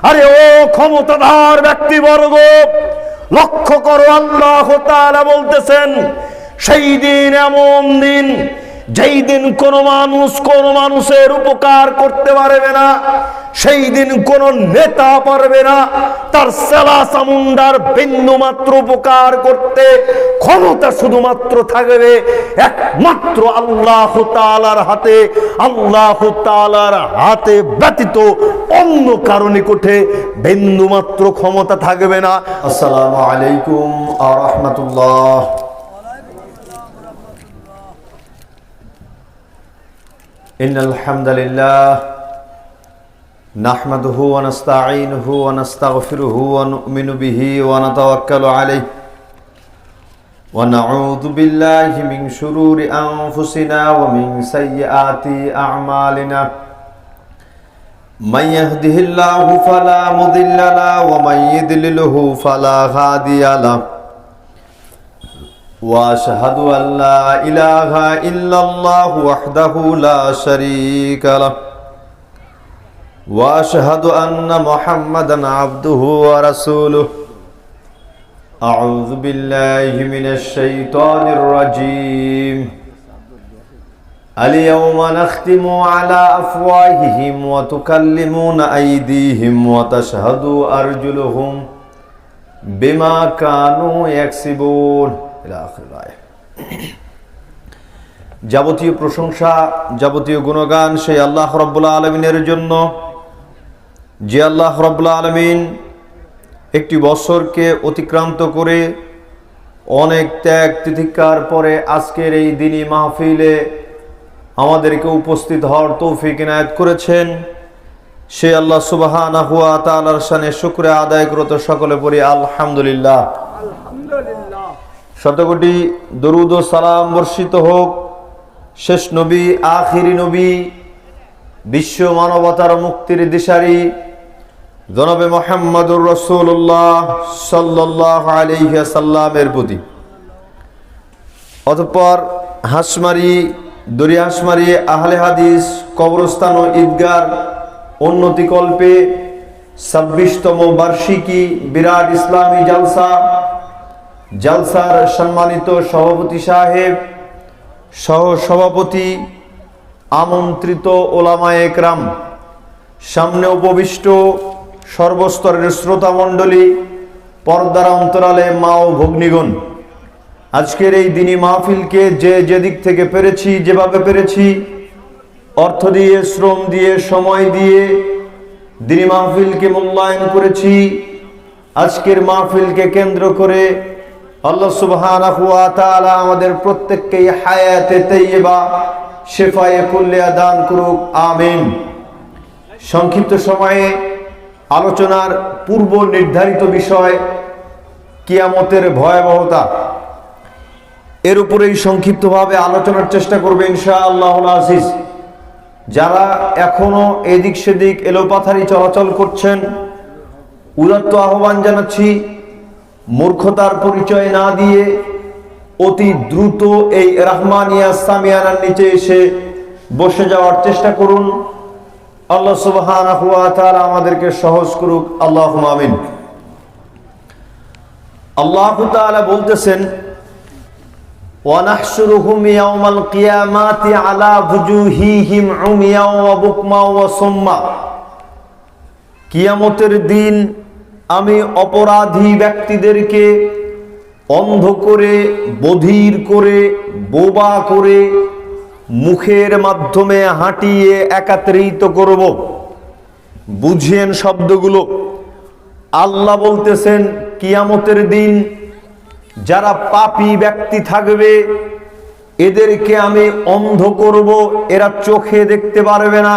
আরে ও ক্ষমতাধর ব্যক্তিবর্গ, লক্ষ্য করো, আল্লাহ তাআলা বলতেছেন সেই দিন এমন দিন যেই দিন কোন মানুষের উপকার করতে পারবে না, সেই দিন কোন নেতা পারবে না তার সেলা চামুন্ডার বিন্দু মাত্র উপকার করতে। ক্ষমতা শুধুমাত্র থাকবে একমাত্র আল্লাহ তাআলার হাতে। আল্লাহ তাআলার হাতে ব্যতীত অন্য কারো নিকটে বিন্দু মাত্র ক্ষমতা থাকবে না। আসসালামু আলাইকুম ওয়া রাহমাতুল্লাহ। ইন্নাল হামদালিল্লাহ নাহমাদুহু ওয়া নাস্তাঈনুহু ওয়া নাস্তাগফিরুহু ওয়া নু'মিনু বিহি ওয়া নাতাওয়াক্কালু আলাইহি ওয়া নাউযু বিল্লাহি মিন শুরুরি আনফুসিনা ওয়া মিন সাইয়্যাতি আ'মালিনা। মান ইয়াহদিহিল্লাহু ফালা মুদিল্লা লাহু ওয়া মান ইউদ্লিলহু ফালা হাদিয়া লাহু। وأشهد أن لا إله إلا الله وحده لا شريك له وأشهد أن محمدا عبده ورسوله. أعوذ بالله من الشيطان الرجيم. اليوم نختم على أفواههم وتكلمنا أيديهم وتشهد أرجلهم بما كانوا يكسبون. যাবতীয় প্রশংসা, যাবতীয় গুণগান সেই আল্লাহ রাব্বুল আলামিনের জন্য, যে আল্লাহ রাব্বুল আলামিন একটি বছরকে অতিক্রান্ত করে অনেক ত্যাগ তিতিক্ষার পরে আজকের এই দিনী মাহফিলে আমাদেরকে উপস্থিত হওয়ার তৌফিক ইনায়েত করেছেন। সেই আল্লাহ সুবহানাহু ওয়া তাআলার শানে শুকরিয়া আদায় করতে সকলে পড়ি আলহামদুলিল্লাহ। শতকোটি দরুদ ও সালাম বর্ষিত হোক শেষ নবী, আখিরি নবী, বিশ্ব মানবতার মুক্তির দিশারি জনাবে মুহাম্মদুর রাসূলুল্লাহ সাল্লাল্লাহু আলাইহি ওয়াসাল্লামের প্রতি। অতঃপর দরিয়াহাঁসমারি আহলে হাদিস কবরস্থান ও ঈদগার উন্নতি কল্পে 26তম বার্ষিকী বিরাট ইসলামী জালসার সম্মানিত সভাপতি সাহেব, সহ সভাপতি, আমন্ত্রিত ওলামায়ে একরাম, সামনে উপবিষ্ট সর্বস্তরের শ্রোতা মণ্ডলী, পর্দার অন্তরালে মা ও ভগ্নীগণ, আজকের এই দিনী মাহফিলকে যে দিক থেকে পেরেছি, যেভাবে পেরেছি, অর্থ দিয়ে, শ্রম দিয়ে, সময় দিয়ে দিনী মাহফিলকে মূল্যায়ন করেছি। আজকের মাহফিলকে কেন্দ্র করে আল্লাহ সুবহানাহু ওয়া তাআলা আমাদের প্রত্যেককেই হায়াতে তাইয়্যিবা, শিফায়ে কুল্লিয়া দান করুক, আমিন। সংক্ষিপ্ত সময়ে আলোচনার পূর্ব নির্ধারিত বিষয় কিয়ামতের ভয়াবহতা, এর উপরেই সংক্ষিপ্তভাবে আলোচনার চেষ্টা করবে ইনশাআল্লাহুল আজিজ। যারা এখনো এদিক সেদিক এলোপাথারি চলাচল করছেন, উদাত্ত আহ্বান জানাচ্ছি, মূর্খতার পরিচয় না দিয়ে অতি দ্রুত এই রাহমানিয়া সামিয়ানার নিচে এসে বসে যাওয়ার চেষ্টা করুন। আল্লাহ সুবহানাহু ওয়া তাআলা আমাদেরকে সহজ করুক, আল্লাহুম্মা আমিন। আল্লাহ তাআলা বলতেছেন, ওয়া নাহশুরুহুম ইয়াওমাল কিয়ামাতি আলা বুজুহিহিম উমিয়া ওয়া বুকমা ওয়া সুম্মা। কিয়ামতের দিন আমি অপরাধী ব্যক্তিদেরকে অন্ধ করে, বধির করে, বোবা করে, মুখের মাধ্যমে হাঁটিয়ে একত্রিত করব। বুঝিয়েন শব্দগুলো। আল্লাহ বলতেছেন কিয়ামতের দিন যারা পাপী ব্যক্তি থাকবে এদেরকে আমি অন্ধ করব, এরা চোখে দেখতে পারবে না,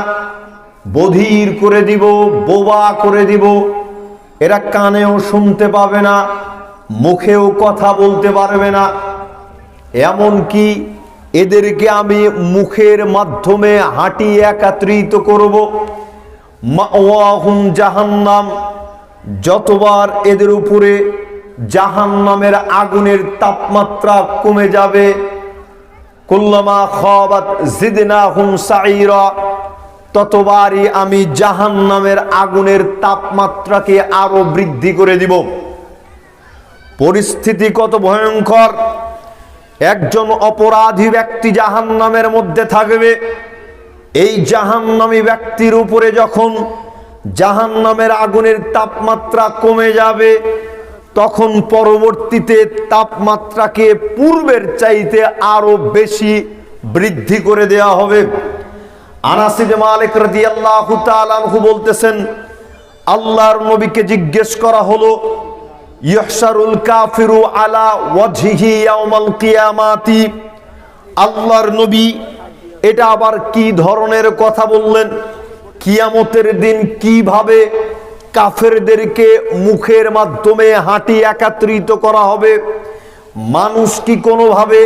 বধির করে দিব, বোবা করে দিব, এরা কানেও শুনতে পাবে না, মুখেও কথা বলতে পারবে না। এমনকি এদেরকে আমি মুখের মাধ্যমে হাঁটিয়ে একত্রিত করব। মাওয়াহুম জাহান্নাম, যতবার এদের উপরে জাহান্নামের আগুনের তাপমাত্রা কমে যাবে, কুল্লামা খাবাত জিদনাহুম সাইরা, ততবারই আমি জাহান্নামের আগুনের তাপমাত্রাকে আরো বৃদ্ধি করে দিব। পরিস্থিতি কত ভয়ঙ্কর! একজন অপরাধী ব্যক্তি জাহান্নামের মধ্যে থাকবে। এই জাহান্নামী ব্যক্তির উপরে যখন জাহান্নামের আগুনের তাপমাত্রা কমে যাবে, তখন পরবর্তীতে তাপমাত্রাকে পূর্বের চাইতে আরো বেশি বৃদ্ধি করে দেওয়া হবে। আনাস ইবনে মালিক রাদিয়াল্লাহু তাআলা আনহু বলতেছেন, আল্লাহর নবীকে জিজ্ঞেস করা হলো, ইহশারুল কাফিরু আলা ওয়াজহিহি ইয়াউমাল কিয়ামাতি। আল্লাহর নবী, এটা আবার কি ধরনের কথা বললেন? কিয়ামতের দিন কিভাবে কাফেরদেরকে মুখের মাধ্যমে হাঁটি একত্রিত করা হবে? মানুষ কি কোনোভাবে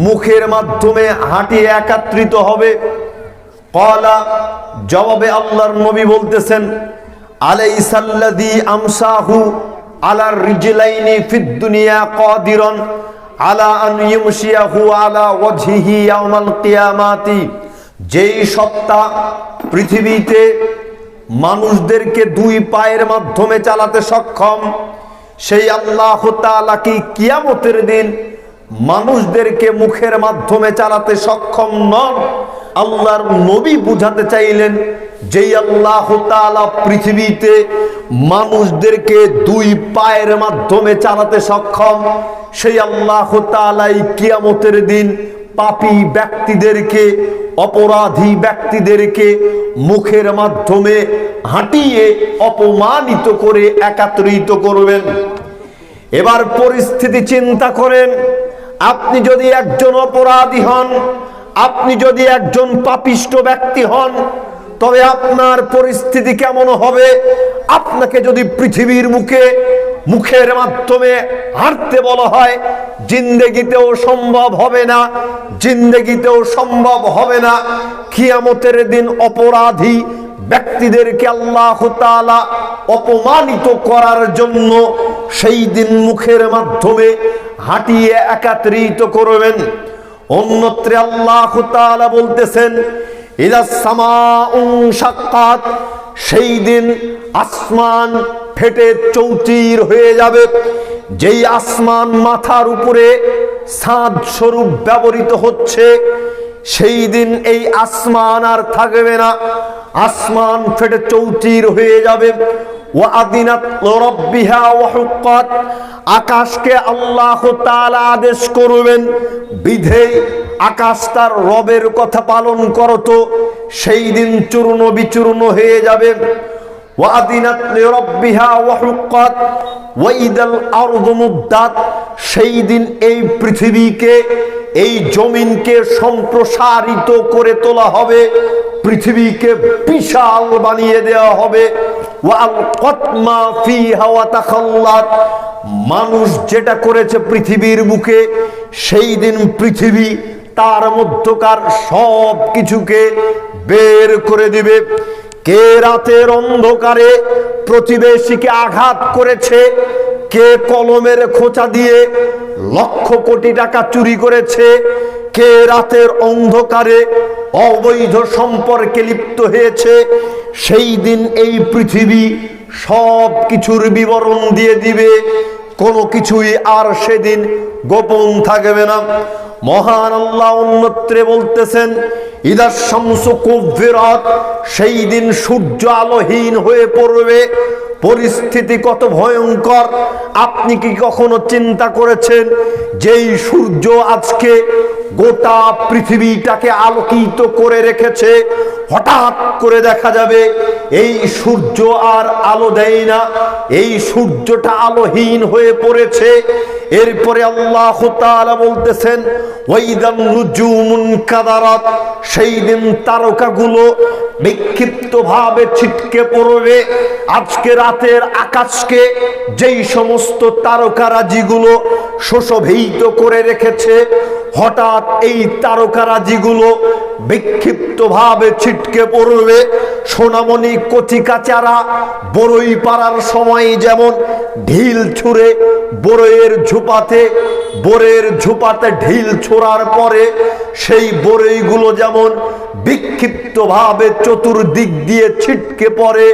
মুখের মাধ্যমে হাঁটি একত্রিত হবে? ক্বালা, জবাবে আল্লাহর নবী বলতেছেন, আলাইসাল্লাযী আমসাহু আলার রিজলাইনি ফিদ দুনিয়া কাদিরান আলা আন ইউমশিয়াহু আলা ওয়াজহিহি ইয়াউমাল কিয়ামাতি। যেই সত্তা পৃথিবীতে মানুষদেরকে দুই পায়ের মাধ্যমে চালাতে সক্ষম, সেই আল্লাহ তাআলা কি কিয়ামতের দিন মানুষদেরকে মুখের মাধ্যমে চালাতে সক্ষম নন? আল্লাহর নবী বুঝাতে চাইলেন, যেই আল্লাহ তাআলা পৃথিবীতে মানুষদেরকে দুই পায়ের মাধ্যমে চালাতে সক্ষম, সেই আল্লাহ তাআলাই কিয়ামতের দিন পাপী ব্যক্তিদেরকে, অপরাধী ব্যক্তিদেরকে মুখের মাধ্যমে হাঁটিয়ে অপমানিত করে একত্রিত করবেন। এবার পরিস্থিতি চিন্তা করেন, আপনি যদি একজন অপরাধী হন, আপনি যদি একজন পাপিষ্ট ব্যক্তি হন, তবে আপনার পরিস্থিতি কেমন হবে? আপনাকে যদি পৃথিবীর মুখের মাধ্যমে হাঁটতে বলা হয়, জিন্দেগিতেও সম্ভব হবে না, জিন্দেগিতেও সম্ভব হবে না। কিয়ামতের দিন অপরাধী ব্যক্তিদেরকে আল্লাহ তাআলা অপমানিত করার জন্য সেই দিন মুখের মাধ্যমে হাঁটিয়ে একত্রিত করবেন। অন্যত্র আল্লাহ তাআলা বলতেছেন, ইদাস সামাউ শাক্কাত, সেই দিন আসমান ফেটে চৌচির হয়ে যাবে। যেই আসমান মাথার উপরে ছাদ স্বরূপ ব্যবহৃত হচ্ছে, সেই দিন এই আসমান আর থাকবে না, আসমান ফেটে চৌচির হয়ে যাবে। ওয়াদিনাত লিরাব্বিহা ওয়া হুক্কাত, আকাশকে আল্লাহ তাআলা আদেশ করবেন, বিধে আকাশ তার রবের কথা পালন করত, সেই দিন চূর্ণ বিচূর্ণ হয়ে যাবে। ওয়াদিনাত লিরাব্বিহা ওয়া হুক্কাত ওয়াইদাল আরদু মুদ্দাত, সেই দিন এই পৃথিবীকে, এই জমিনকে সম্প্রসারিত করে তোলা হবে, পৃথিবীকে বিশাল বানিয়ে দেওয়া হবে। ওয়ালকাত মা ফিহা ওয়া তাখাল্লাত, মানুষ যেটা করেছে পৃথিবীর বুকে, সেই দিন পৃথিবী তার মধ্যকার সব কিছুকে বের করে দিবে। কে রাতের অন্ধকারে প্রতিবেশীকে আঘাত করেছে, কে কলমের খোঁচা দিয়ে লক্ষ কোটি টাকা চুরি করেছে, কে রাতের অন্ধকারে অবৈধ সম্পর্কে লিপ্ত হয়েছে, সেই দিন এই পৃথিবী সব কিছুর বিবরণ দিয়ে দিবে, কোনো কিছুই আর সেদিন গোপন থাকবে না। মহান আল্লাহ অন্যত্রে বলতেছেন, ইদা শামসু কুব্বিরাত, সেই দিন সূর্য আলোহীন হয়ে পড়বে। পরিস্থিতি কত ভয়ঙ্কর! আপনি কি কখনো চিন্তা করেছেন, যেই সূর্য আজকে গোটা পৃথিবীটাকে আলোকিত করে রেখেছে, হঠাৎ করে দেখা যাবে এই সূর্য আর আলো দেয় না, এই সূর্যটা আলোহীন হয়ে পড়েছে। এরপরে আল্লাহ তাআলা বলতেছেন, ওয়াইদান নুজুমুন কাদারাত, সেই দিন তারকাগুলো বিক্ষিপ্ত ভাবে ছিটকে পড়বে। আজকে রাতের আকাশকে যেই সমস্ত তারকারাজিগুলো সুশোভিত করে রেখেছে, হঠাৎ এই তারকারাজিগুলো বিক্ষিপ্ত ভাবে ছিটকে পড়বে। সোনামণি কচিকাচারা বড়ই পাড়ার সময় যেমন ঢিল ছুঁড়ে বড়ের ঝোপাতে ঢিল ছোড়ার পরে সেই বড়ইগুলো যেমন বিক্ষিপ্তভাবে চতুর্দিক দিয়ে ছিটকে পড়ে,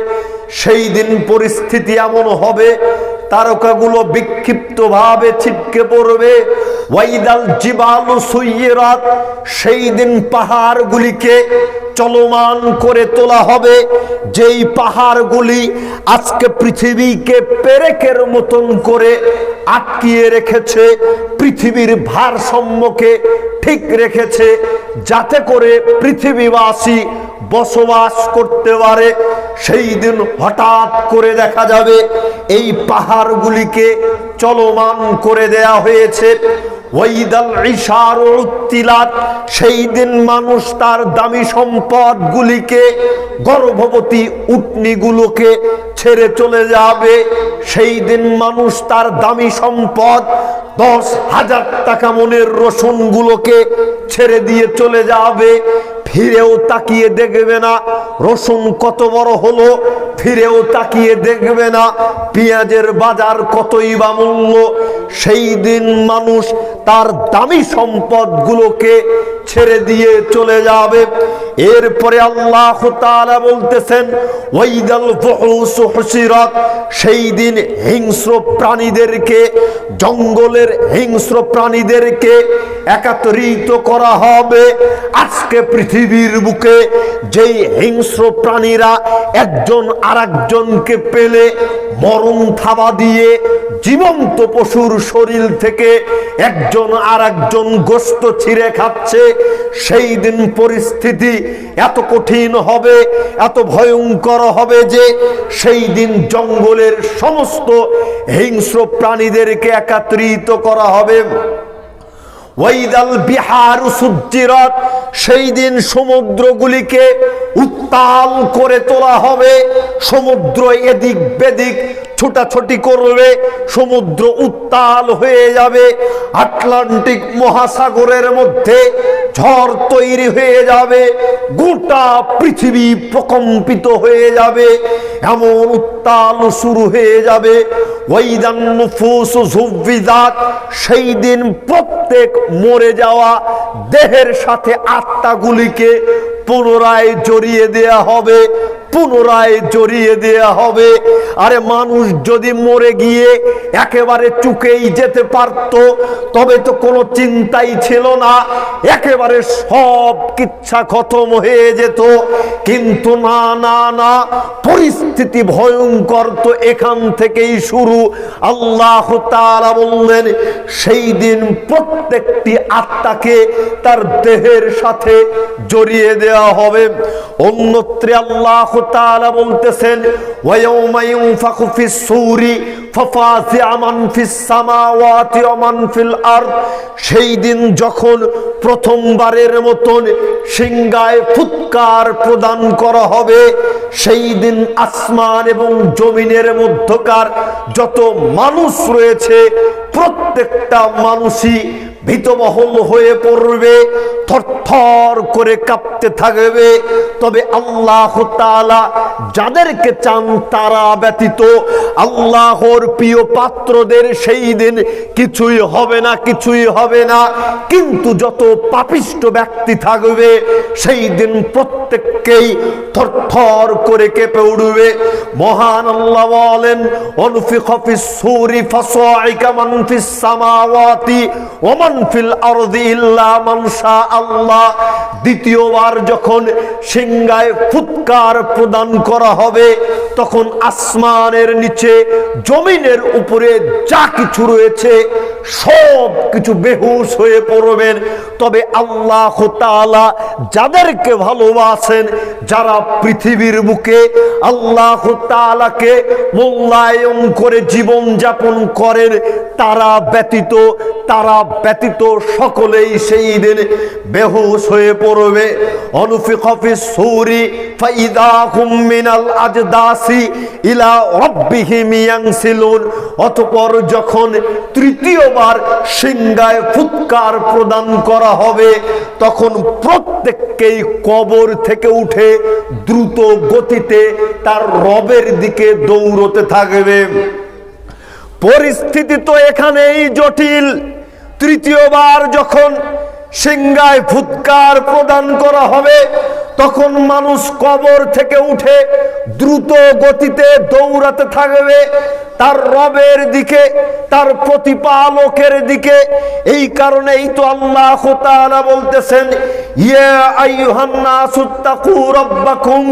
সেই দিন পরিস্থিতি এমন হবে তারকাগুলো বিক্ষিপ্তভাবে ছিটকে পড়বে। ওয়াইদাল জিবালু সুইয়িরাত, সেই দিন পাহাড়গুলিকে চলমান করে তোলা হবে, যেই পাহাড়গুলি আজকে পৃথিবীকে পেরেকের মতন করে আটকিয়ে রেখেছে, পৃথিবীর ভারসাম্যকে ঠিক রেখেছে, যাতে করে পৃথিবীবাসী বসবাস করতে পারে। সেই দিন হঠাৎ করে দেখা যাবে এই পাহাড়গুলিকে চলমান করে দেয়া হয়েছে। ওয়াইদাল ইশারু উত্তিলাত, সেই দিন মানুষ তার দামি সম্পদগুলিকে, গর্ভবতী উটনিগুলোকে ছেড়ে চলে যাবে। সেই দিন মানুষ তার দামি সম্পদ 10,000 টাকা মনের রসুনগুলোকে ছেড়ে দিয়ে চলে যাবে। ফিরেও তাকিয়ে দেখবে না রসুন কত বড় হলো, ফিরেও তাকিয়ে দেখবে না পেঁয়াজের বাজার কতই বা মূল্য। সেই দিন মানুষ তার দামি সম্পদগুলোকে ছেড়ে দিয়ে চলে যাবে। এরপরে আল্লাহ তাআলা বলতেছেন ওয়াইদাল বুহুসু হুসিরাত, সেই দিন হিংস্র প্রাণীদেরকে, জঙ্গলের হিংস্র প্রাণীদেরকে একত্রিত করা হবে। আজকে পৃথিবীর বুকে যেই হিংস্র প্রাণীরা একজন আরেকজনকে পেলে মরণ থাবা দিয়ে জীবন্ত পশুর শরীর থেকে একজন আরেকজন গোশত ছিঁড়ে খাচ্ছে, সেই দিন পরিস্থিতি এত কঠিন হবে, এত ভয়ঙ্কর হবে যে সেই দিন জঙ্গলের সমস্ত হিংস্র প্রাণীদেরকে একত্রিত করা হবে। ওয়াইদাল বিহারু সুজ্জিরাত, সেই দিন সমুদ্রগুলিকে উত্তাল করে তোলা হবে। সমুদ্র এদিক বেদিক ছোটাছুটি করবে, সমুদ্র উত্তাল হয়ে যাবে। আটলান্টিক মহাসাগরের মধ্যে ঝড় তৈরি হয়ে যাবে, গোটা পৃথিবী প্রকম্পিত হয়ে যাবে, এমন উত্তাল শুরু হয়ে যাবে। ওয়াইদান নুফুসু যুফিজাত, সেই দিন প্রত্যেক মরে যাওয়া দেহের সাথে আত্মাগুলিকে পুনরায় জড়িয়ে দেয়া হবে, পুনরায় জড়িয়ে দেয়া হবে। আরে মানুষ যদি মরে গিয়ে একেবারে চুকেই যেতে পারত তবে তো কোনো চিন্তাই ছিল না, একেবারে সব কিচ্ছা খতম হয়ে যেত। কিন্তু না না না, পরিস্থিতি ভয়ঙ্কর তো এখান থেকেই শুরু। আল্লাহ তাআলা বললেন সেই দিন প্রত্যেকটি আত্মাকে তার দেহের সাথে জড়িয়ে দেওয়া হবে। অন্যত্রে আল্লাহ তাআলা বলতেছেন ওয়ায়াউমা ইউনফাখু ফিস সূরি ফাফাজিআ মান ফিস সামাওয়াতি ওয়া মান ফিল আরদ, সেই দিন যখন প্রথমবারের মতন সিংহায় ফুৎকার প্রদান করা হবে, সেই দিন আসমান এবং জমিনের মধ্যকার যত মানুষ রয়েছে প্রত্যেকটা মানুষই ভীতবহল হয়ে পড়বে, থরথর করে কাঁপতে থাকবে। তবে আল্লাহ তাআলা যাদেরকে চান তারা ব্যতীত আল্লাহর প্রিয় পাত্রদের সেই দিন কিছুই হবে না, কিছুই হবে না। কিন্তু যত পাপিষ্ঠ ব্যক্তি থাকবে সেই দিন প্রত্যেককেই থরথর করে কেঁপে উঠবে। মহান আল্লাহ বলেন অনুফিখা ফিস সূরি ফাসাইকা মান ফিস সামাওয়াতি ওয়া মান ফিল আরদি ইল্লা মান শা আল্লাহ, দ্বিতীয়বার যখন সিংহায় ফুৎকার প্রদান করা হবে তখন আসমানের নিচে জমিনের উপরে যা কিছু রয়েছে সব কিছু বেহুশ হয়ে পড়বেন। তবে আল্লাহ তাআলা যাদেরকে ভালোবাসেন, যারা পৃথিবীর বুকে আল্লাহ তাআলাকে মূল্যায়ন করে জীবন যাপন করেন, তারা ব্যতীত সকলেই সেই দিন বেহুশ হয়ে পড়বে। অনুফিখা ফিস সূরি ফাইদা হুম মিনাল আজদাসি ইলা রাব্বিহিম ইয়ানসিলুন, অতঃপর যখন তৃতীয়বার সিংহায় ফুৎকার প্রদান করা হবে তখন প্রত্যেককেই কবর থেকে উঠে দ্রুত গতিতে তার রবের দিকে দৌড়তে থাকবে। পরিস্থিতি তো এখানেই জটিল। তৃতীয়বার যখন সিংহায় ফুৎকার প্রদান করা হবে তখন মানুষ কবর থেকে উঠে দ্রুত গতিতে দৌড়াতে থাকবে তার রবের দিকে, তার প্রতিপালকের দিকে। এই কারণেই তো আল্লাহ তাআলা বলতেছেন, ইয়া আইয়ুহান নাসুত্তাকু রাব্বাকুম,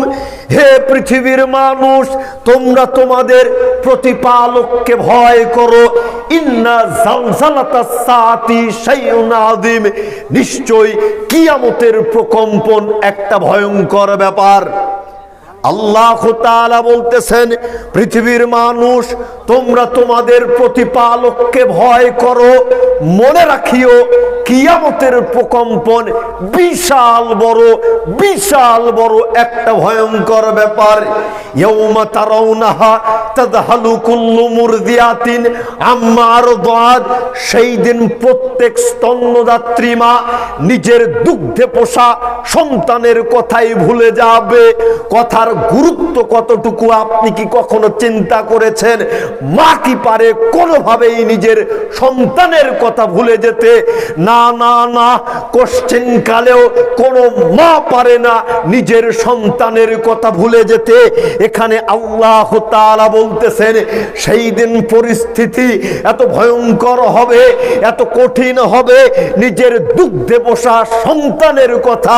হে পৃথিবীর মানুষ তোমরা তোমাদের প্রতিপালককে ভয় করো। ইন্না জালজালাতাস সাআতি শাইউন আযীম, নিশ্চয় কিয়ামতের প্রকম্পন একটা ভয়ঙ্কর ব্যাপার। আল্লাহ তাআলা বলতেছেন, পৃথিবীর মানুষ তোমরা তোমাদের প্রতিপালককে ভয় করো, মনে রাখিও কিয়ামতের প্রকম্পন বিশাল বড় একটা ভয়ঙ্কর ব্যাপার। ইয়াউমা তারাউনাহা তাযহালু কুল্লু মুরদিয়াতিন আম্মা আরদাত, সেই দিন প্রত্যেক স্তন্যদাত্রী মা নিজের দুগ্ধে পোষা সন্তানের কথাই ভুলে যাবে। কথার গুরুত্ব কতটুকু আপনি কি কখনো চিন্তা করেছেন? মা কি পারে কোনোভাবেই নিজের সন্তানের কথা ভুলে যেতে? না না না, কোশ্চেন কালেও কোনো মা পারে না নিজের সন্তানের কথা ভুলে যেতে। এখানে আল্লাহ তাআলা বলতেছেন, সেই দিন পরিস্থিতি এত ভয়ঙ্কর হবে, এত কঠিন হবে, নিজের দুগ্ধে পোষা সন্তানের কথা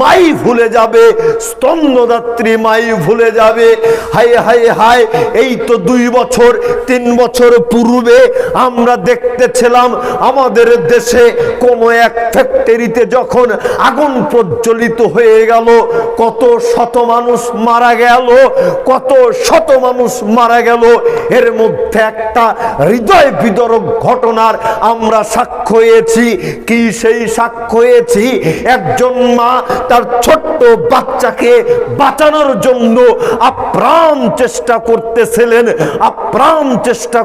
মাই ভুলে যাবে, স্তন্যদাত্রী মাই ভুলে যাবে। হায় হায় হায়, এই তো 2 বছর 3 বছর পূর্বে আমরা দেখতেছিলাম আমাদের দেশে কোন এক ফ্যাক্টরিতে যখন আগুন প্রজ্বলিত হয়ে গেল, কত শত মানুষ মারা গেল, কত শত মানুষ মারা গেল। এর মধ্যে একটা হৃদয় বিদারক ঘটনার আমরা সাক্ষ্য হয়েছি। কি সেই সাক্ষ্য হয়েছি? একজন মা তার ছোট্ট বাচ্চাকে বাঁচানোর জন্য আপ্রাণ চেষ্টা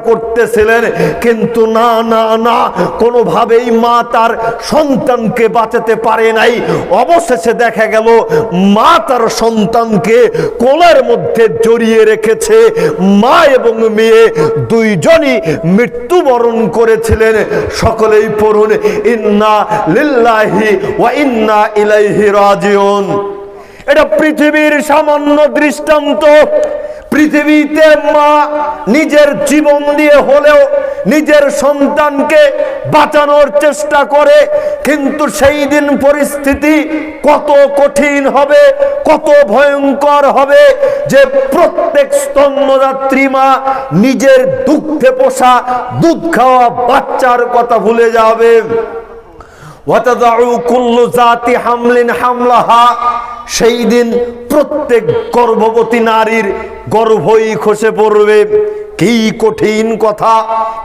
করতেছিলেন, কিন্তু না না না, কোনোভাবেই মা তার সন্তানকে বাঁচাতে পারে নাই। অবশেষে দেখা গেল মা তার সন্তানকে কোলের মধ্যে জড়িয়ে রেখেছে। মা এবং মেয়ে দুইজনই মৃত্যুবরণ করেছিলেন। সকলেই পড়ুন, ইন্না লিল্লাহি ওয়া ইন্না ইলাইহি রাজিউন। এটা পৃথিবীর সামান্য দৃষ্টান্ত। পৃথিবীতে মা নিজের জীবন দিয়ে হলেও নিজের সন্তানকে বাঁচানোর চেষ্টা করে, কিন্তু সেই দিন পরিস্থিতি কত কঠিন হবে, কত ভয়ঙ্কর হবে যে প্রত্যেক স্তন্যদাত্রী মা নিজের দুগ্ধে পোষা দুধ খাওয়া বাচ্চার কথা ভুলে যাবে। ওয়াতাদাউ কুল্লু জাতি হামলিন হামলাহা, সেই দিন প্রত্যেক গর্ভবতী নারীর গর্ভই খসে পড়বে। কি কঠিন কথা,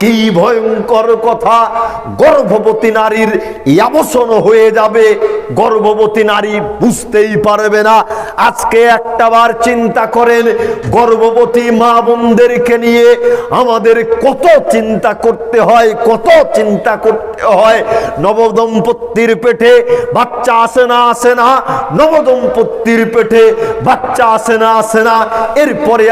কি ভয়ঙ্কর কথা! গর্ভবতী নারীর অবসান হয়ে যাবে, গর্ভবতী নারী বুঝতেই পারবে না। আজকে একটাবার চিন্তা করেন, গর্ভবতী মা বোনদেরকে নিয়ে আমাদের কত চিন্তা করতে হয়, কত চিন্তা করতে হয়। নবদম্পতির পেটে বাচ্চা আসে না, নবদম্পতির পেটে বাচ্চা আসে না, এরপরে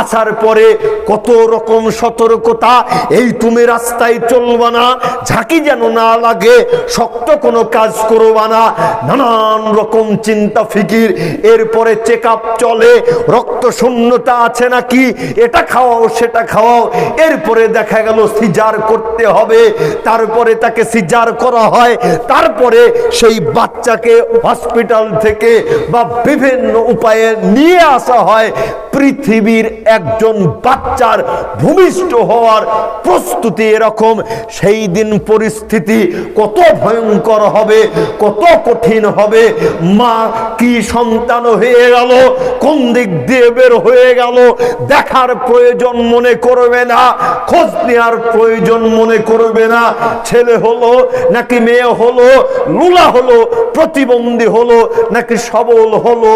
আসার পরে কত রকম সতর্কতা। এই তুমি রাস্তায় চলবা না, ঝাঁকি যেন না লাগে, শক্ত কোনো কাজ করবা না, নানান রকম চিন্তা ফিকির। এরপরে চেক আপ চলে, রক্ত শূন্যতা আছে নাকি, এটা খাওয়াও সেটা খাওয়াও। এরপরে দেখা গেল সিজার করতে হবে, তারপরে তাকে সিজার করা হয়, তারপরে সেই বাচ্চাকে হসপিটাল থেকে বা বিভিন্ন উপায়ে নিয়ে আসা হয়। পৃথিবীর একজন বাচ্চার ভূমিষ্ঠ হওয়ার প্রস্তুতি এরকম। সেই দিন পরিস্থিতি কত ভয়ঙ্কর হবে, কত কঠিন হবে। মা কি সন্তান হয়ে গেল, কোন দিক দিয়ে বের হয়ে গেল, দেখার প্রয়োজন মনে করবে না, খোঁজ নেওয়ার প্রয়োজন মনে করবে না। ছেলে হলো নাকি মেয়ে হলো, লুলা হলো, প্রতিবন্ধী হলো নাকি সবল হলো,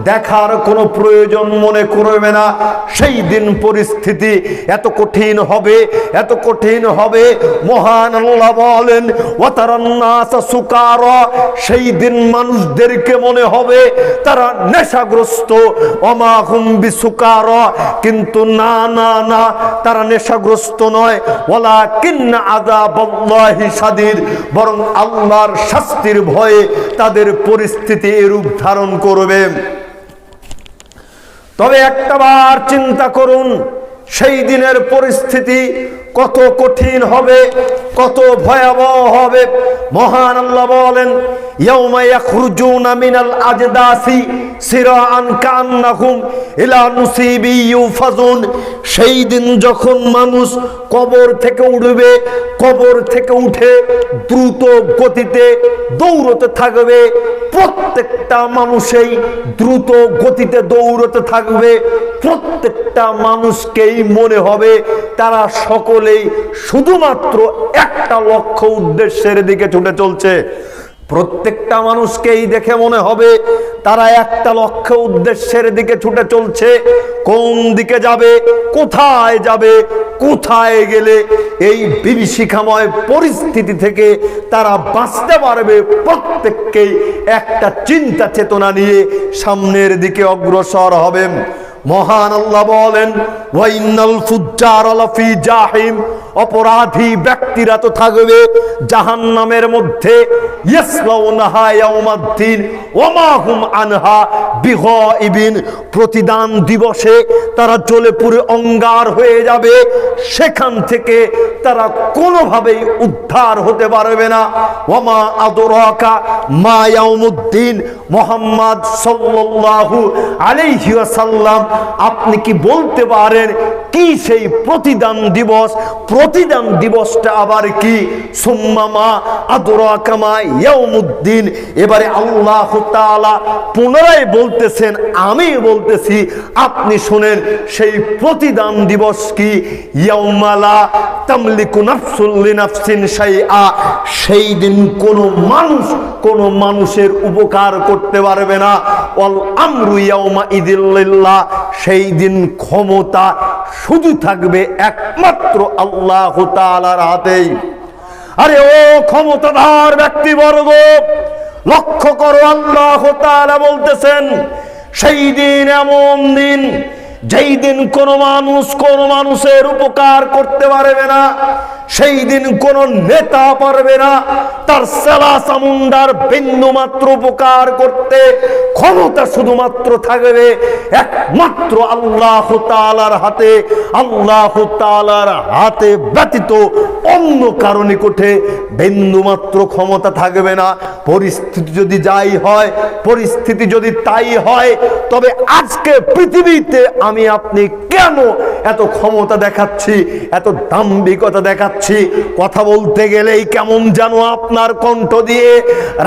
দেখার কোনো প্রয়োজন মনে করবে পারবে না। সেই দিন পরিস্থিতি এত কঠিন হবে, এত কঠিন হবে। মহান আল্লাহ বলেন ওয়াতারান নাস সুকারা, সেই দিন মানুষদেরকে মনে হবে তারা নেশাগ্রস্ত। ওমা হুম বিসুকারা, কিন্তু না না না, তারা নেশাগ্রস্ত নয়। ওয়ালাকিন্না আযাবাল্লাহি শাদীদ, বরং আল্লাহর শাস্তির ভয়ে তাদের পরিস্থিতি এরূপ ধারণ করবে। তবে একটাবার চিন্তা করুন, সেই দিনের পরিস্থিতি কত কঠিন হবে, কত ভয়াবহ হবে। মহান আল্লাহ বলেন ইয়াউমা ইয়াখরুজুনা মিনাল আজদাসি সিরাআন কান্নাহুম ইলা নুসিবি ইউফাজুন, সেই দিন যখন মানুষ কবর থেকে উঠবে, কবর থেকে উঠে দ্রুত গতিতে দৌড়তে থাকবে। প্রত্যেকটা মানুষই দ্রুত গতিতে দৌড়তে থাকবে। প্রত্যেকটা মানুষকেই মনে হবে তারা সকলেই শুধুমাত্র একটা লক্ষ্য উদ্দেশ্যের দিকে ছুটে চলছে। প্রত্যেকটা মানুষকেই দেখে মনে হবে তারা একটা লক্ষ্য উদ্দেশ্যের দিকে ছুটে চলছে। কোন দিকে যাবে, কোথায় যাবে, কোথায় গেলে এই বিভীষিকাময় পরিস্থিতি থেকে তারা বাঁচতে পারবে, প্রত্যেককেই একটা চিন্তা চেতনা নিয়ে সামনের দিকে অগ্রসর হবে। মহান আল্লাহ বলেন ওয়াইনাল ফুজ্জারা লাফি জাহিম, অপরাধী ব্যক্তিরা তো থাকবে জাহান্নামের মধ্যে। ইয়াসলাউনাহা ইয়াউমাদ্দিন ওমা হুম আনহা বিগাইবিন, প্রতিদান দিবসে তারা জ্বলে পুড়ে অঙ্গার হয়ে যাবে। সেখান থেকে তারা কোনোভাবেই উদ্ধার হতে পারবে না। ওমা আদরাকা মা ইয়াউমুদ্দিন, মুহাম্মদ সাল্লাল্লাহু আলাইহি ওয়াসাল্লাম আপনি কি বলতে পারেন কি সেই প্রতিদান দিবস? প্রতিদান দিবসটা আবার কি? সুম্মা মা আদরাকা মা ইয়াউমুদ্দিন। এবারে আল্লাহ তাআলা পুনরায় বলতেছেন, আমি বলতেছি আপনি শুনেন সেই প্রতিদান দিবস কি? ইয়াউমালা তামলিকু নাফসুল লিনাফসিন শাইআ, সেই দিন কোনো মানুষ কোনো মানুষের উপকার করতে পারবে না। ওয়াল আমরু ইয়াউমা ইযিল লিল্লাহ, সেই দিন ক্ষমতা শুধু থাকবে একমাত্র আল্লাহ তাআলার হাতেই। আরে ও ক্ষমতাধর ব্যক্তিবর্গ, লক্ষ্য করো, আল্লাহ তাআলা বলতেছেন সেই দিন এমন দিন যেই দিন কোনো মানুষ কোনো মানুষের উপকার করতে পারবে না। সেই দিন কোন নেতা পারবে না তার সালা সামুন্ডার বিন্দু মাত্র উপকার করতে। ক্ষমতা শুধুমাত্র থাকবে একমাত্র আল্লাহ তাআলার হাতে। আল্লাহ তাআলার হাতে ব্যতীত অন্য কারো নিকটে বিন্দু মাত্র ক্ষমতা থাকবে না। পরিস্থিতি যদি যাই হয়, পরিস্থিতি যদি তাই হয়, তবে আজকে পৃথিবীতে আমি আপনি কেন এত ক্ষমতা দেখাচ্ছি, এত দাম্ভিকতা দেখাচ্ছি? কথা বলতে গেলেই কেমন যেন আপনার কণ্ঠ দিয়ে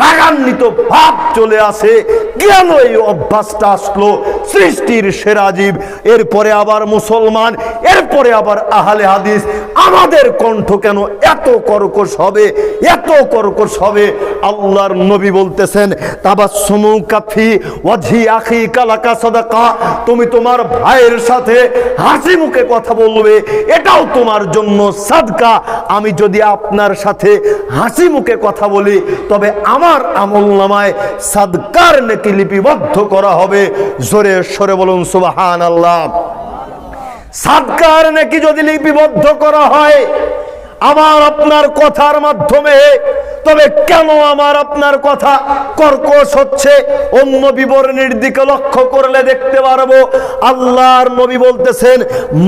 রাগান্বিত ভাব চলে আসে। কেন এই অভ্যাসটা আসলো? সৃষ্টির সেরা জীব, এরপরে আবার মুসলমান, এরপরে আবার আহলে হাদিস, আমাদের কণ্ঠ কেন এত কর্কশ হবে, এত কর্কশ হবে? আল্লাহর নবী বলতেছেন তাবাসসুমুকা ফি ওয়াজহি আখিকা লাকা সাদাকা, তুমি তোমার ভাইয়ের সাথে হাসি মুখে কথা বলবে, এটাও তোমার জন্য সাদকা। আমি যদি আপনার সাথে হাসি মুখে কথা বলি, তবে আমার আমলনামায় সাদকার নেকি লিপিবদ্ধ করা হবে। জোরে সরে বলুন সুবহানাল্লাহ। সাদকার নেকি যদি লিপিবদ্ধ করা হয় আমার আপনার কথার মাধ্যমে, তবে কেন আমার আপনার কথা কর্কশ হচ্ছে? অন্য বিবরণীর দিকে লক্ষ্য করলে দেখতে পারবো আল্লাহর নবী বলতেছেন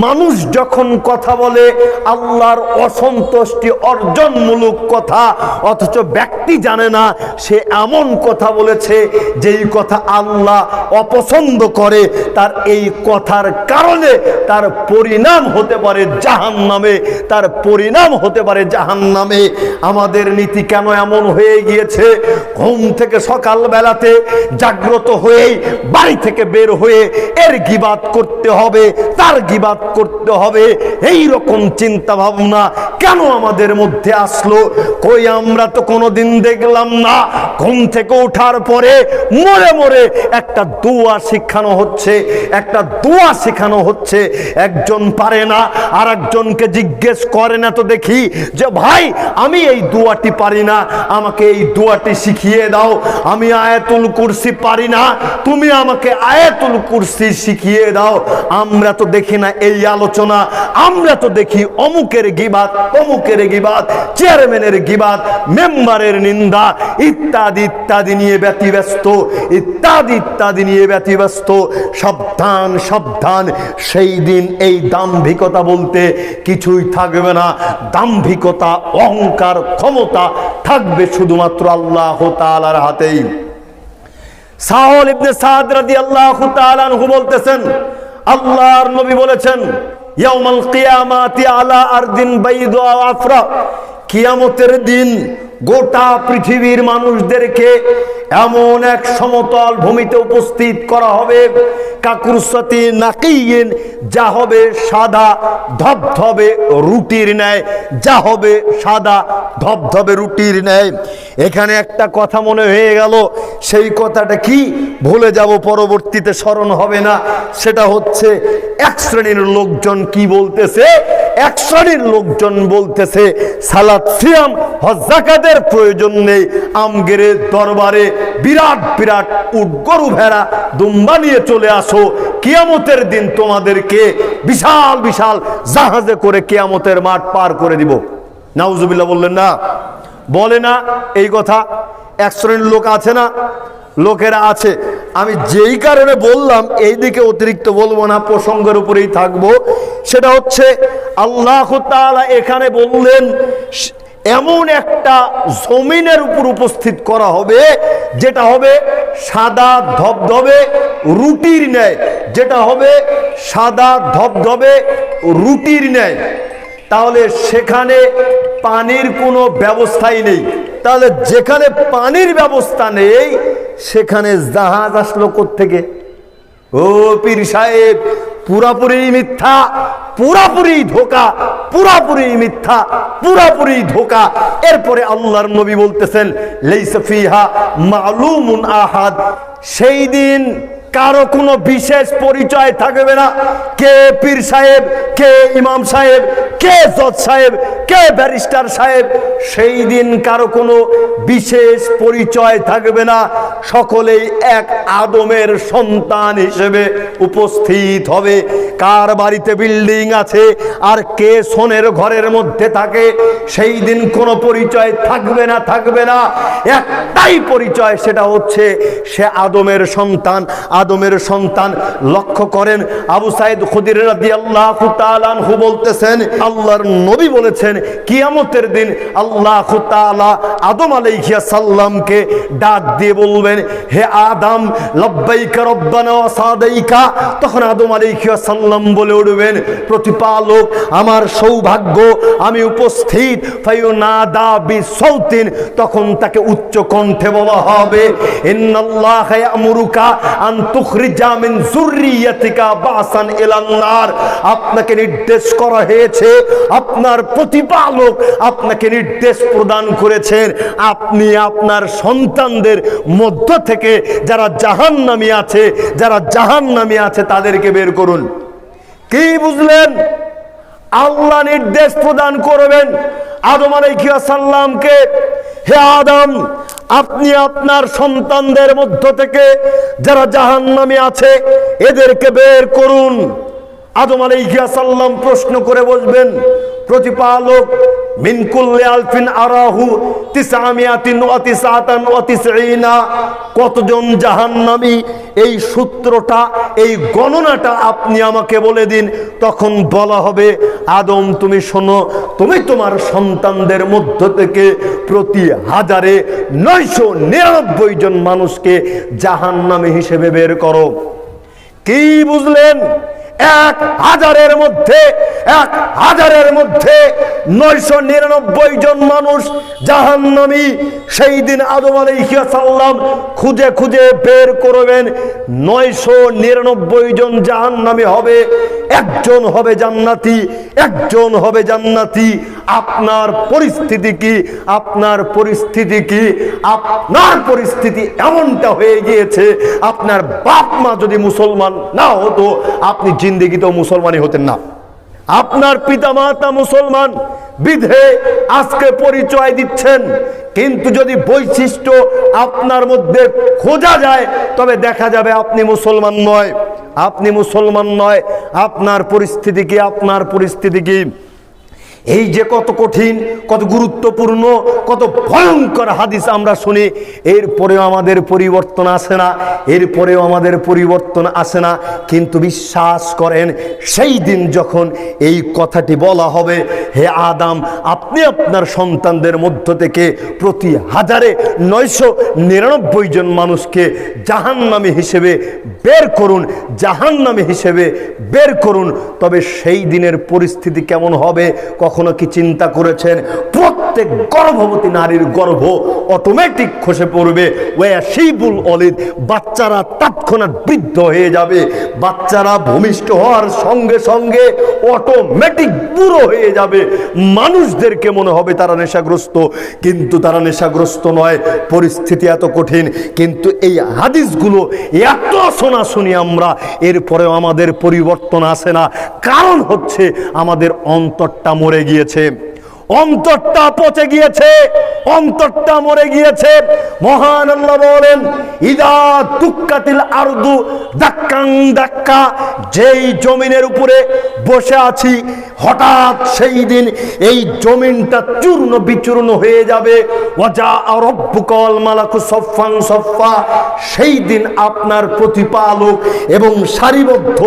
মানুষ যখন কথা বলে আল্লাহর অসন্তুষ্টি অর্জনমূলক কথা, অথচ ব্যক্তি জানে না সে এমন কথা বলেছে যেই কথা আল্লাহ অপছন্দ করে, তার এই কথার কারণে তার পরিণাম হতে পারে জাহান্নামে, তার পরিণাম হতে পারে জাহান্নামে। আমাদের নীতি কেন এমন হয়ে গিয়েছে? ঘুম থেকে সকাল বেলাতে জাগ্রত হয়েই বাড়ি থেকে বের হয়ে এর গীবাত করতে হবে, তার গীবাত করতে হবে, এই রকম চিন্তা ভাবনা কেন আমাদের মধ্যে আসলো? কই আমরা তো কোনোদিন দেখলাম না ঘুম থেকে ওঠার পরে মরে মরে একটা দোয়া শেখানো হচ্ছে, একটা দোয়া শেখানো হচ্ছে। একজন পারে না আর একজনকে জিজ্ঞেস করে না তো দেখি যে ভাই আমি এই দোয়াটি পারি না, আমাকে এই দোয়াটি শিখিয়ে দাও। আমি আয়াতুল কুরসি পারি না, তুমি আমাকে আয়াতুল কুরসি শিখিয়ে দাও। আমরা তো দেখি না এই আলোচনা, আমরা তো দেখি অমুকের গীবাত, অমুকের গীবাত, চেয়ারম্যানের গীবাত, মেম্বারের নিন্দা ইত্যাদি ইত্যাদি নিয়ে ব্যতিব্যস্ত, ইত্যাদি ইত্যাদি নিয়ে ব্যতিব্যস্ত। সাবধান সাবধান, সেই দিন এই দাম্ভিকতা বলতে কিছুই থাকবে না। দাম্ভিকতা, অহংকার, ক্ষমতা থাকবে শুধুমাত্র আল্লাহ তাআলার হাতেই। সাহল ইবনে সাদ রাদিয়াল্লাহু তাআলা আনহু বলতেছেন, আল্লাহর নবী বলেছেন, ইয়াউমাল কিয়ামাতি আলা আরদিন বাইদা আফরা, কিয়ামতের দিন গোটা পৃথিবীর মানুষদেরকে এমন এক সমতল ভূমিতে উপস্থিত করা হবে, কাকুরসাতি নাকিয়িন, যা হবে সাদা ধবধবে রুটির ন্যায়, যা হবে সাদা ধবধবে রুটির ন্যায়। এখানে একটা কথা মনে হয়ে গেল, সেই কথাটা কি ভুলে যাব, পরবর্তীতে স্মরণ হবে না। সেটা হচ্ছে এক শ্রেণীর লোকজন কি বলতেছে, এক শ্রেণীর লোকজন বলতেছে সালাত সিয়াম হজ যাকাতের প্রয়োজন নেই, আমগেরের দরবারে বিরাট বিরাট উট গরু ভেড়া দুম্বা নিয়ে চলে আসো, কিয়ামতের দিন তোমাদেরকে বিশাল বিশাল জাহাজে করে কিয়ামতের মাঠ পার করে দিব। নাউজুবিল্লাহ বললেন না? বলে না এই কথা? এক শ্রেণীর লোক আছে না, লোকেরা আছে। আমি যেই কারণে বললাম এই দিকে অতিরিক্ত বলবো না, প্রসঙ্গের উপরেই থাকবো। সেটা হচ্ছে আল্লাহ তাআলা এখানে বললেন এমন একটা জমিনের উপর উপস্থিত করা হবে যেটা হবে সাদা ধবধবে রুটির ন্যায়, যেটা হবে সাদা ধবধবে রুটির ন্যায়। তাহলে সেখানে পানির কোনো ব্যবস্থাই নেই। তাহলে যেখানে পানির ব্যবস্থা নেই সেখানে জাহাজ আসলো কোত্থেকে? ও পীর সাহেব, পুরাপুরি মিথ্যা, পুরাপুরি ধোঁকা, পুরাপুরি মিথ্যা, পুরাপুরি ধোঁকা। এরপরে আল্লাহর নবী বলতেছেন লাইসা ফিহা মালুমুন আহাদ, সেই দিন কারো কোনো বিশেষ পরিচয় থাকবে না। কে পীর সাহেব, কে ইমাম সাহেব, কে জজ সাহেব, কে ব্যারিস্টার সাহেব, সেই দিন কারো কোনো বিশেষ পরিচয় থাকবে না। সকলেই এক আদমের সন্তান হিসেবে উপস্থিত হবে। কার বাড়িতে বিল্ডিং আছে আর কে সোনের ঘরের মধ্যে থাকে সেই দিন কোনো পরিচয় থাকবে না, থাকবে না। একটাই পরিচয়, সেটা হচ্ছে সে আদমের সন্তান, আদমের সন্তান। লক্ষ্য করেন আবু সাইদ খুদরি রাদিয়াল্লাহু তাআলা আনহু বলতেছেন, আল্লাহর নবী বলেছেন কিয়ামতের দিন আল্লাহ তাআলা আদম আলাইহিস সালামকে ডাক দিয়ে বলবেন, হে আদম লব্বাইকা রব্বানা ওয়া সাদাইকা। তখন আদম আলাইহিস সালাম বলে উঠবেন, প্রতিপালক আমার সৌভাগ্য আমি উপস্থিত। ফায়ুনাদা বিসাউতিন, তখন তাকে উচ্চ কণ্ঠে বলা হবে, ইন্নাল্লাহা ইয়ামুরুকা আন তুখরিজা মিন যুররিয়াতিকা বাসান ইলান নার। আপনাকে নির্দেশ করা হয়েছে, আপনার প্রতিপালক আপনাকে নির্দেশ প্রদান করেছেন, আপনি আপনার সন্তানদের মধ্য থেকে যারা জাহান্নামী আছে, যারা জাহান্নামী আছে তাদেরকে বের করুন। কি বুঝলেন? আল্লাহ নির্দেশ প্রদান করবেন আদম আলাইহিস সালামকে, হে আদম আপনি আপনার সন্তানদের মধ্য থেকে যারা জাহান্নামী আছে এদেরকে বের করুন। আদম আলাইহিস সালাম প্রশ্ন করে বসবেন, প্রতিপালক মিন কুল্লি আলফিন আরাহু 999 কতজন জাহান্নামী, এই সূত্রটা, এই গণনাটা আপনি আমাকে বলে দিন। তখন বলা হবে, আদম তুমি শোনো, তুমি তোমার সন্তানদের মধ্য থেকে প্রতি 1099 জন মানুষকে জাহান্নামী হিসেবে বের করো। কি বুঝলেন? 1000-এর মধ্যে 999 জন মানুষ জাহান্নামী। সেই দিন আদম আলাইহিস সালাম খুঁজে খুঁজে বের করবেন, 999 জন জাহান্নামী হবে, একজন হবে জান্নাতি, একজন হবে জান্নাতি। আপনার পরিস্থিতি কি? আপনার পরিস্থিতি কি? আপনার পরিস্থিতি এমনটা হয়ে গিয়েছে, আপনার বাপ মা যদি মুসলমান না হতো আপনি জিন্দেগিতেও মুসলমানই হতেন না। আপনার পিতামাতা মুসলমান বিধে আজকে পরিচয় দিচ্ছেন, কিন্তু যদি বৈশিষ্ট্য আপনার মধ্যে খোঁজা যায় তবে দেখা যাবে আপনি মুসলমান নয়, আপনি মুসলমান নয়। আপনার পরিস্থিতি কি? আপনার পরিস্থিতি কি? এই যে কত কঠিন, কত গুরুত্বপূর্ণ, কত ভয়ঙ্কর হাদিস আমরা শুনি, এরপরেও আমাদের পরিবর্তন আসে না, এরপরেও আমাদের পরিবর্তন আসে না। কিন্তু বিশ্বাস করেন, সেই দিন যখন এই কথাটি বলা হবে, হে আদম, আপনি আপনার সন্তানদের মধ্য থেকে প্রতি 1000-999 জন মানুষকে জাহান্নামী হিসেবে বের করুন, জাহান্নামী হিসেবে বের করুন, তবে সেই দিনের পরিস্থিতি কেমন হবে কখনো কি চিন্তা করেছেন? প্রত্যেক গর্ভবতী নারীর গর্ভ অটোমেটিক খসে পড়বে, ওয়াশিবুল অলিদ, বাচ্চারা তৎক্ষণাৎ বৃদ্ধ হয়ে যাবে, বাচ্চারা ভূমিষ্ঠ হওয়ার সঙ্গে সঙ্গে অটোমেটিক বুড়ো হয়ে যাবে। মানুষদেরকে মনে হবে তারা নেশাগ্রস্ত, কিন্তু তারা নেশাগ্রস্ত নয়। পরিস্থিতি এত কঠিন, কিন্তু এই হাদিসগুলো এত শোনা শুনি আমরা, এরপরেও আমাদের পরিবর্তন আসে না। কারণ হচ্ছে আমাদের অন্তরটা মরে গিয়েছে, অন্তরটা পচে গিয়েছে, অন্তরটা মরে গিয়েছে। মহান আল্লাহ বলেন, ইদা তুক্কাতিল আরদু দাক্কাং দাক্কা, যেই জমিনের উপরে বসে আছি হঠাৎ সেই দিন এই জমিনটা চূর্ণ বিচূর্ণ হয়ে যাবে। ওয়াজা রব্বুকাল মালাকু সফফান সফফা, সেই দিন আপনার প্রতিপালক এবং সারিবদ্ধ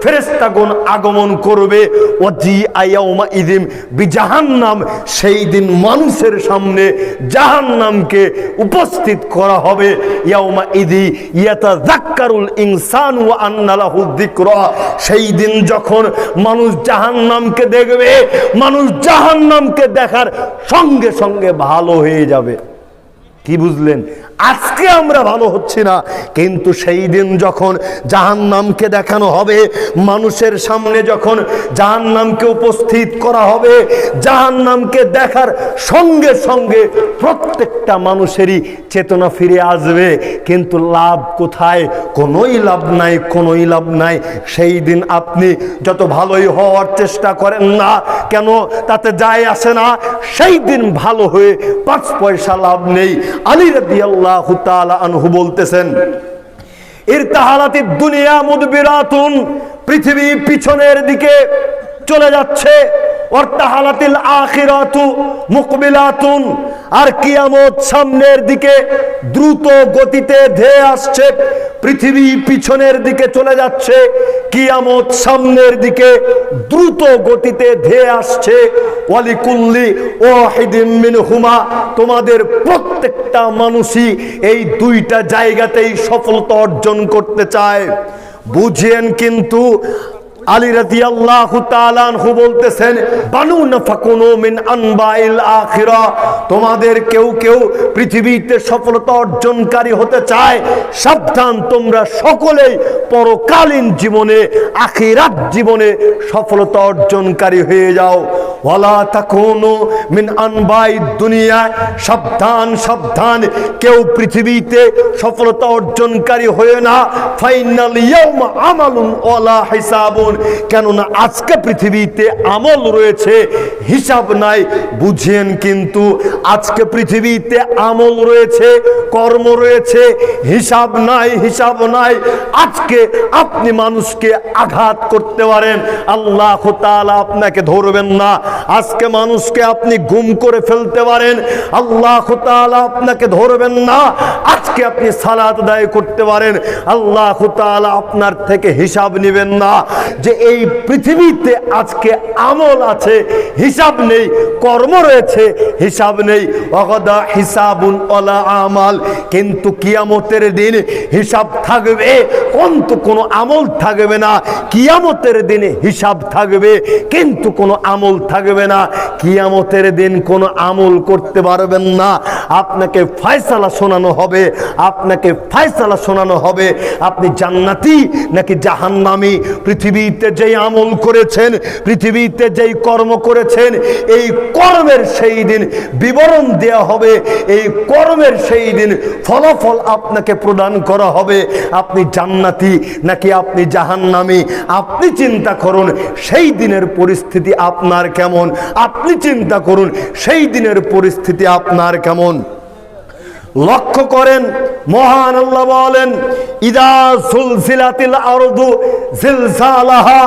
ফেরেশতাগণ আগমন করবে। ওয়াজি আয়াউমা ইদিম বিজাহান্নাম, সেই দিন মানুষের সামনে জাহান্নামকে উপস্থিত করা হবে। ইয়াউমা ইদি ইয়াতাযাক্কারুল ইনসানু ওয়া আন্না লাহু যিকরা, সেই দিন যখন মানুষ জাহান্নামকে দেখবে, মানুষ জাহান্নামকে দেখার সঙ্গে সঙ্গে ভালো হয়ে যাবে। কি বুঝলেন? আজকে আমরা ভালো হচ্ছি না, কিন্তু সেই দিন যখন জাহান্নামকে দেখানো হবে, মানুষের সামনে যখন জাহান্নামকে উপস্থিত করা হবে, জাহান্নামকে দেখার সঙ্গে সঙ্গে প্রত্যেকটা মানুষেরই চেতনা ফিরে আসবে। কিন্তু লাভ কোথায়? কোনোই লাভ নাই, কোনোই লাভ নাই। সেই দিন আপনি যত ভালোই হওয়ার চেষ্টা করেন না কেন, তাতে যায় আসে না। সেই দিন ভালো হয়ে 5 পয়সা লাভ নেই। আলী রাদিয়াল্লাহু তাআলা আনহু বলতেছেন, ইরতাহালাতিদ দুনিয়া মুদবিরাতুন, পৃথিবী পিছনের দিকে চলে যাচ্ছে, ওয়ারতাহালাতিল আখিরাতু মুকবিলাতুন, আর কিয়ামত সামনের দিকে দ্রুত গতিতে ধেয়ে আসছে। পৃথিবী পিছনের দিকে চলে যাচ্ছে, কিয়ামত সামনের দিকে দ্রুত গতিতে ধেয়ে আসছে। ওয়ালিকুল্লি ওয়াহিদিম মিনহুমা, তোমাদের প্রত্যেকটা মানুষই এই দুইটা জায়গাতেই সফলতা অর্জন করতে চায়। বুঝেন, কিন্তু আলী রাদিয়াল্লাহু তাআলা আনহু বলতেছেন, বানু নাফাকুনু মিন আনবাইল আখিরা, তোমাদের কেউ কেউ পৃথিবীতে সফলতা অর্জনকারী হতে চায়। সাবধান, তোমরা সকলেই পরকালীন জীবনে, আখিরাত জীবনে সফলতা অর্জনকারী হয়ে যাও। ওয়ালা তাকুনু মিন আনবাইদ দুনিয়া, সাবধান সাবধান, কেউ পৃথিবীতে সফলতা অর্জনকারী হয়ে না। ফাইনাল ইয়াউমা আমালুন ওয়ালা হিসাবুন, কেননা আজকে পৃথিবীতে আমল রয়েছে, হিসাব নাই। বুঝেন, কিন্তু আজকে পৃথিবীতে আমল রয়েছে, কর্ম রয়েছে, হিসাব নাই, হিসাব নাই। আজকে আপনি মানুষকে আঘাত করতে পারেন, আল্লাহ তাআলা আপনাকে ধরবেন না। আজকে মানুষকে আপনি গুম করে ফেলতে পারেন, আল্লাহ তাআলা আপনাকে ধরবেন না। আজকে আপনি সালাত আদায় করতে পারেন, আল্লাহ তাআলা আপনার থেকে হিসাব নেবেন না। যে এই পৃথিবীতে আজকে আমল আছে, হিসাব নেই, কর্ম রয়েছে, হিসাব নেই। ওয়াগাদা হিসাবুন ওয়ালা আমাল, কিন্তু কিয়ামতের দিন হিসাব থাকবে, কিন্তু কোনো আমল থাকবে না। কিয়ামতের দিনে হিসাব থাকবে, কিন্তু কোনো আমল থাকবে না। কিয়ামতের দিন কোনো আমল করতে পারবেন না। আপনাকে ফয়সালা শোনানো হবে, আপনাকে ফয়সালা শোনানো হবে, আপনি জান্নাতি নাকি জাহান্নামী। পৃথিবীতে যেই আমল করেছেন, পৃথিবীতে যেই কর্ম করেছেন, এই কর্মের সেই দিন বিবরণ দেয়া হবে, এই কর্মের সেই দিন ফলাফল আপনাকে প্রদান করা হবে। আপনি জান্নাতি নাকি আপনি জাহান্নামী, আপনি চিন্তা করুন সেই দিনের পরিস্থিতি আপনার কেমন। আপনি চিন্তা করুন সেই দিনের পরিস্থিতি আপনার কেমন। লক্ষ্য করেন, মহান আল্লাহ বলেন, ইদা সুলসিলাতিল আরদু জিলজালাহা,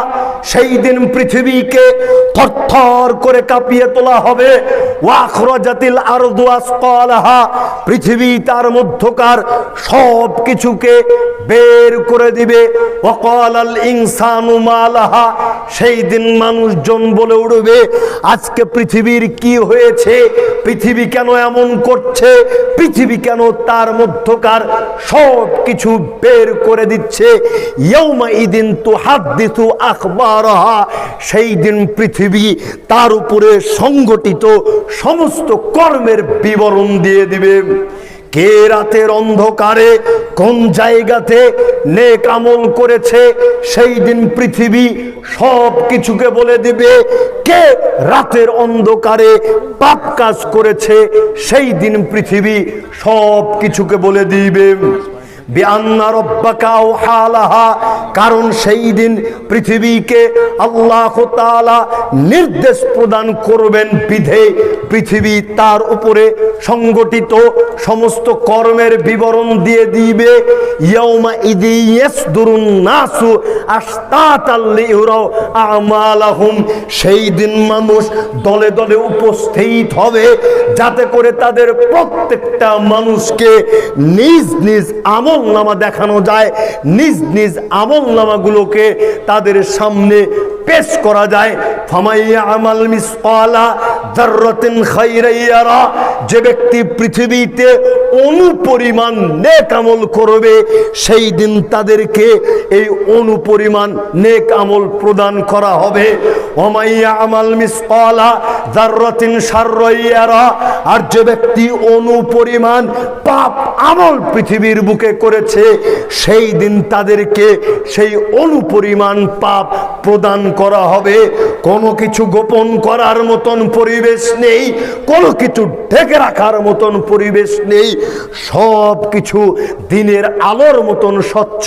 সেই দিন পৃথিবীকে থরথর করে কাঁপিয়ে তোলা হবে। ওয়া আখরাজাতিল আরদু আসকালাহা, পৃথিবী তার মধ্যকার সব কিছুকে বের করে দিবে। ওয়া ক্বালাল ইনসানু মা লাহা, সেই দিন মানুষজন বলে উঠবে, আজকে পৃথিবীর কি হয়েছে, পৃথিবী কেন এমন করছে, পৃথিবী কেন তার মধ্যকার সব কিছু বের করে দিচ্ছে। ইয়াউমা ইদিন তুহাদ্দিসু আখবারাহা, সেই দিন পৃথিবী তার উপরে সংগঠিত সমস্ত কর্মের বিবরণ দিয়ে দিবে। কে রাতের অন্ধকারে কোন জায়গাতে নেক আমল করেছে, সেই দিন পৃথিবী সব কিছুকে বলে দিবে। কে রাতের অন্ধকারে পাপ কাজ করেছে, সেই দিন পৃথিবী সব কিছুকে বলে দিবে। বিআন্না রাব্বাকা আওহা লাহা, কারণ সেই দিন পৃথিবীকে আল্লাহ তাআলা নির্দেশ প্রদান করবেন বিধে পৃথিবী তার উপরে সংগঠিত সমস্ত কর্মের বিবরণ দিয়ে দিবে। ইয়াউমা ইদি ইয়াসদুরুন নাসু আশতাতাল লিউরাউ আমালাহুম, সেই দিন মানুষ দলে দলে উপস্থিত হবে যাতে করে তাদের প্রত্যেকটা মানুষকে নিজ নিজ আমল নামা দেখানো যায়, নিজ নিজ আমল নামাগুলোকে তাদের সামনে পেশ করা যায়। ফামাইয়া আমাল মিসকালা যাররাতিন খায়রান ইয়ারা, যে ব্যক্তি পৃথিবীতে অনুপরিমাণ নেক আমল করবে, সেই দিন তাদেরকে এই অনুপরিমাণ নেক আমল প্রদান করা হবে। ওমাইয়া আমাল মিসকালা যাররাতিন শাররান ইয়ারা, আর যে ব্যক্তি অনুপরিমাণ পাপ আমল পৃথিবীর বুকে করেছে, সেই দিন তাদেরকে সেই অনুপরিমাণ পাপ প্রদান করা হবে। কোনো কিছু গোপন করার মতন পরিবেশ নেই, কোনো কিছু ঢেকে রাখার মতন পরিবেশ নেই, সব কিছু দিনের আলোর মতন স্বচ্ছ,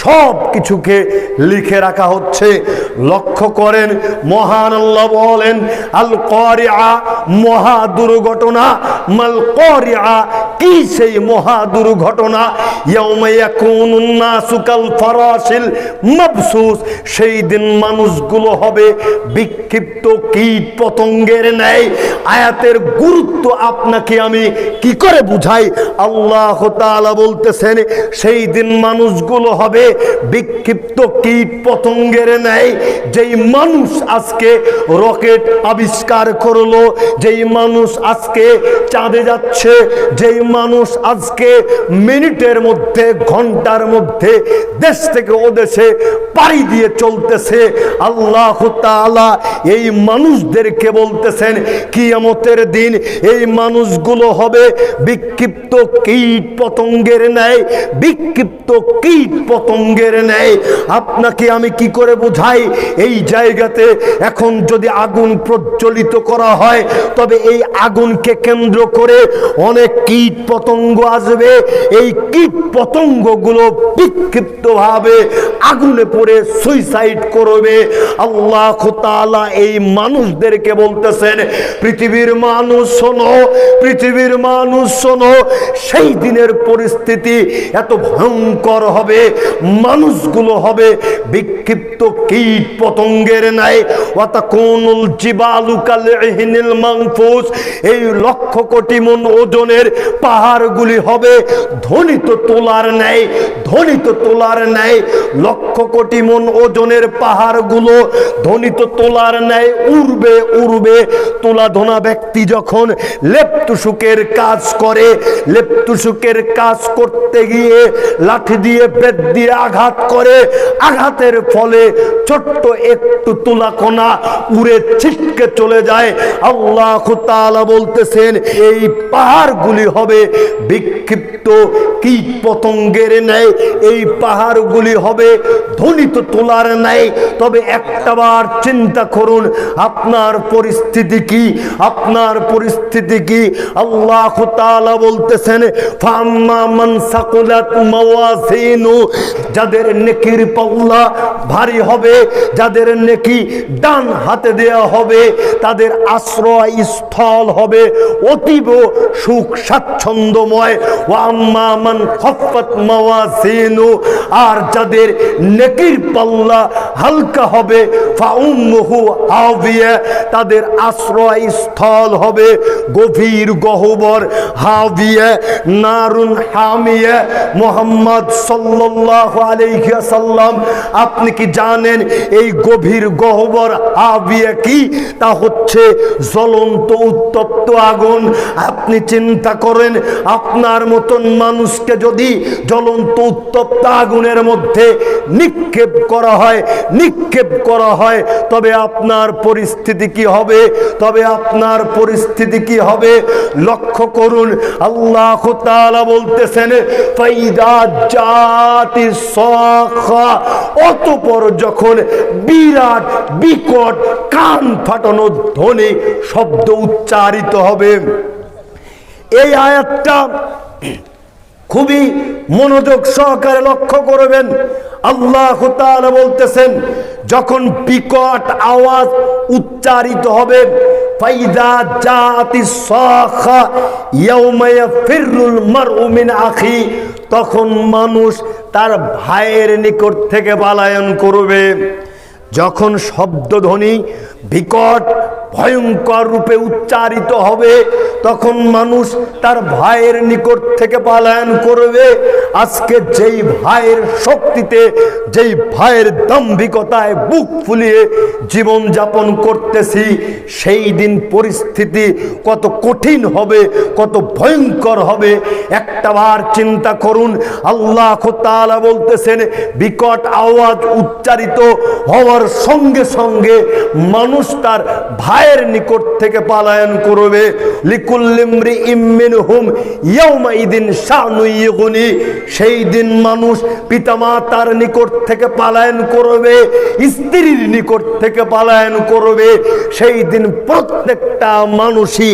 সব কিছুকে লিখে রাখা হচ্ছে। লক্ষ্য করেন, মহান আল্লাহ বলেন, আল কারিআ, মহা দুর্ঘটনা। মাল কারিআ, কি সেই মহা দুর্ঘটনা? ইয়াউমা ইয়াকুনুন নাসু কাল ফারাশিল মাবসুস, সেই দিন মানুষগুলো হবে বিক্ষিপ্ত কীট পতঙ্গের ন্যায়। আয়াতের গুরুত্ব আপনাকে আমি কি করে বুঝাই? আল্লাহ তাআলা বলতেছেন, সেই দিন মানুষগুলো হবে বিক্ষিপ্ত কীট পতঙ্গের ন্যায়। যেই মানুষ আজকে রকেট আবিষ্কার করলো, যেই মানুষ আজকে চাঁদে যাচ্ছে, যেই মানুষ আজকে মিনিটের মধ্যে, ঘন্টার মধ্যে দেশ থেকে ও দেশে পাড়ি দিয়ে চলতেছে, আল্লাহ তাআলা এই মানুষদেরকে বলতেছেন কিয়ামতের দিন এই মানুষগুলো হবে বিক্ষিপ্ত কীট পতঙ্গের ন্যায়, বিক্ষিপ্ত কীট পতঙ্গের ন্যায়। আপনাকে আমি কি করে বোঝাই? এই জায়গাতে এখন যদি আগুন প্রজ্বলিত করা হয়, তবে এই আগুনকে কেন্দ্র করে অনেক কীট পতঙ্গ আসবে, এই কীট পতঙ্গগুলো বিক্ষিপ্ত ভাবে আগুনে পড়ে সুইসাইড করবে। আল্লাহ তাআলা এই মানুষদেরকে বলতেছেন, পৃথিবীর মানুষ শোনো, পৃথিবীর মানুষ শোনো, সেই দিনের পরিস্থিতি এত ভয়ঙ্কর হবে, মানুষগুলো হবে বিক্ষিপ্ত কীট পতঙ্গের ন্যায়। ওয়াতাকুনুল জিবালু কালইহিনিল মানফুস, এই লক্ষ কোটি মন ওজনের পাহাড়গুলি হবে ধ্বনিত তোলার ন্যায়, ধ্বনিত তোলার ন্যায়। লক্ষ কোটি মন ওজনের পাহাড়গুলো ধ্বনিত তোলার ন্যায় উড়বে উড়বে। তোলা ধোনা ব্যক্তি যখন লেপ্তুসুকের কাজ করে, লেপ্তুসুকের কাজ করতে গিয়ে লাঠি দিয়ে বেত দিয়ে আঘাত করে, আঘাতের ফলে ছোট্ট একটু তুলা কণা উড়ে ছিটকে চলে যায়। আল্লাহ তাআলা বলতেছেন, এই পাহাড়গুলি হবে বিক্ষিপ্ত কীট পতঙ্গের ন্যায়, এই পাহাড়গুলি হবে ধ্বনিত তোলার ন্যায়। তবে একটাবার চিন্তা করুন, আপনার পরিস্থিতি কি, আপনার পরিস্থিতি কি? আল্লাহ তাআলা বলতেছেন, ফাম্মা মান সাকুলাত মাওয়াজিনু, যাদের নেকির পাল্লা ভারী হবে, যাদের নেকি ডান হাতে দেয়া হবে, তাদের আশ্রয় স্থল হবে অতীব সুখ স্বাচ্ছন্দ্যময়। ওয়া আম্মা মান খাফফাত মাওয়াজিনু, আর যাদের নেকির পাল্লা হালকা হবে, ফাউম্মুহু হাবিয়া, তাদের আশ্রয় স্থল হবে গভীর গহ্বর, হাবিয়া নারুন হামিয়া। মুহাম্মদ সাল্লাল্লাহু আলাইহি ওয়াসাল্লাম, আপনি কি জানেন এই গভীর গহ্বর হাবিয়া কি? তা হচ্ছে জ্বলন্ত উত্তপ্ত আগুন। আপনি চিন্তা করেন, আপনার মতন মানুষকে যদি জ্বলন্ত উত্তপ্ত আগুনের মধ্যে নিক্ষেপ করা হয়, নিক্ষেপ করা হয়, তবে আপনার পরিস্থিতি কি হবে? তবে আপনার পরিস্থিতি কি হবে? লক্ষ্য করুন, আল্লাহ তাআলা বলতেছেন, ফাইদা জাতিস সাখা, অতঃপর যখন বিরাট বিকট কান ফাটানো ধ্বনি শব্দ উচ্চারিত হবে। এই আয়াতটা খুবই মনোযোগ সহকারে লক্ষ্য করবেন। আল্লাহ তাআলা বলতেছেন, যখন বিকট আওয়াজ উচ্চারিত হবে, ফাইদা জাতিস সাখা ইয়াউমা ইয়াফিরুল মারউ মিন আখি, তখন মানুষ তার ভাইয়ের নিকট থেকে পলায়ন করবে। যখন শব্দধ্বনি বিকট ভয়ঙ্কর রূপে উচ্চারিত হবে, তখন মানুষ তার ভাইয়ের নিকট থেকে পলায়ন করবে। আজকে যেই ভাইয়ের শক্তিতে, যেই ভাইয়ের দাম্ভিকতায় বুক ফুলিয়ে জীবন যাপন করতেছি, সেই দিন পরিস্থিতি কত কঠিন হবে, কত ভয়ঙ্কর হবে একটাবার চিন্তা করুন। আল্লাহ তাআলা বলতেছেন, বিকট আওয়াজ উচ্চারিত হওয়ার সঙ্গে সঙ্গে মানুষ তার ভাইয়ের নিকট থেকে পলায়ন করবে। লিকুল্লি ইমরিইম মিনহুম ইয়াউমাইদিন শানু ইগনি, সেই দিন মানুষ পিতামাতার নিকট থেকে পলায়ন করবে, স্ত্রীর নিকট থেকে পলায়ন করবে। সেই দিন প্রত্যেকটা মানুষই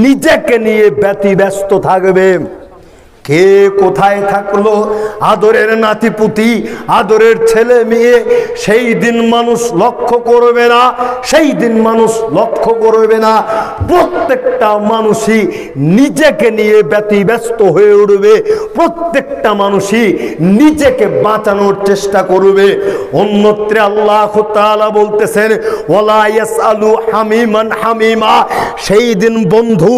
নিজেকে নিয়ে ব্যতিব্যস্ত থাকবে। কে কোথায় থাকলো, আদরের নাতিপুতি, আদরের ছেলে মেয়ে, সেই দিন মানুষ লক্ষ্য করবে না, সেই দিন মানুষ লক্ষ্য করবে না। প্রত্যেকটা মানুষই নিজেকে নিয়ে ব্যতিব্যস্ত হয়ে উঠবে, প্রত্যেকটা মানুষই নিজেকে বাঁচানোর চেষ্টা করবে। অন্যত্রে আল্লাহ তাআলা বলতেছেন, ওয়ালা ইয়াসআলু হামিমান হামিমা, সেই দিন বন্ধু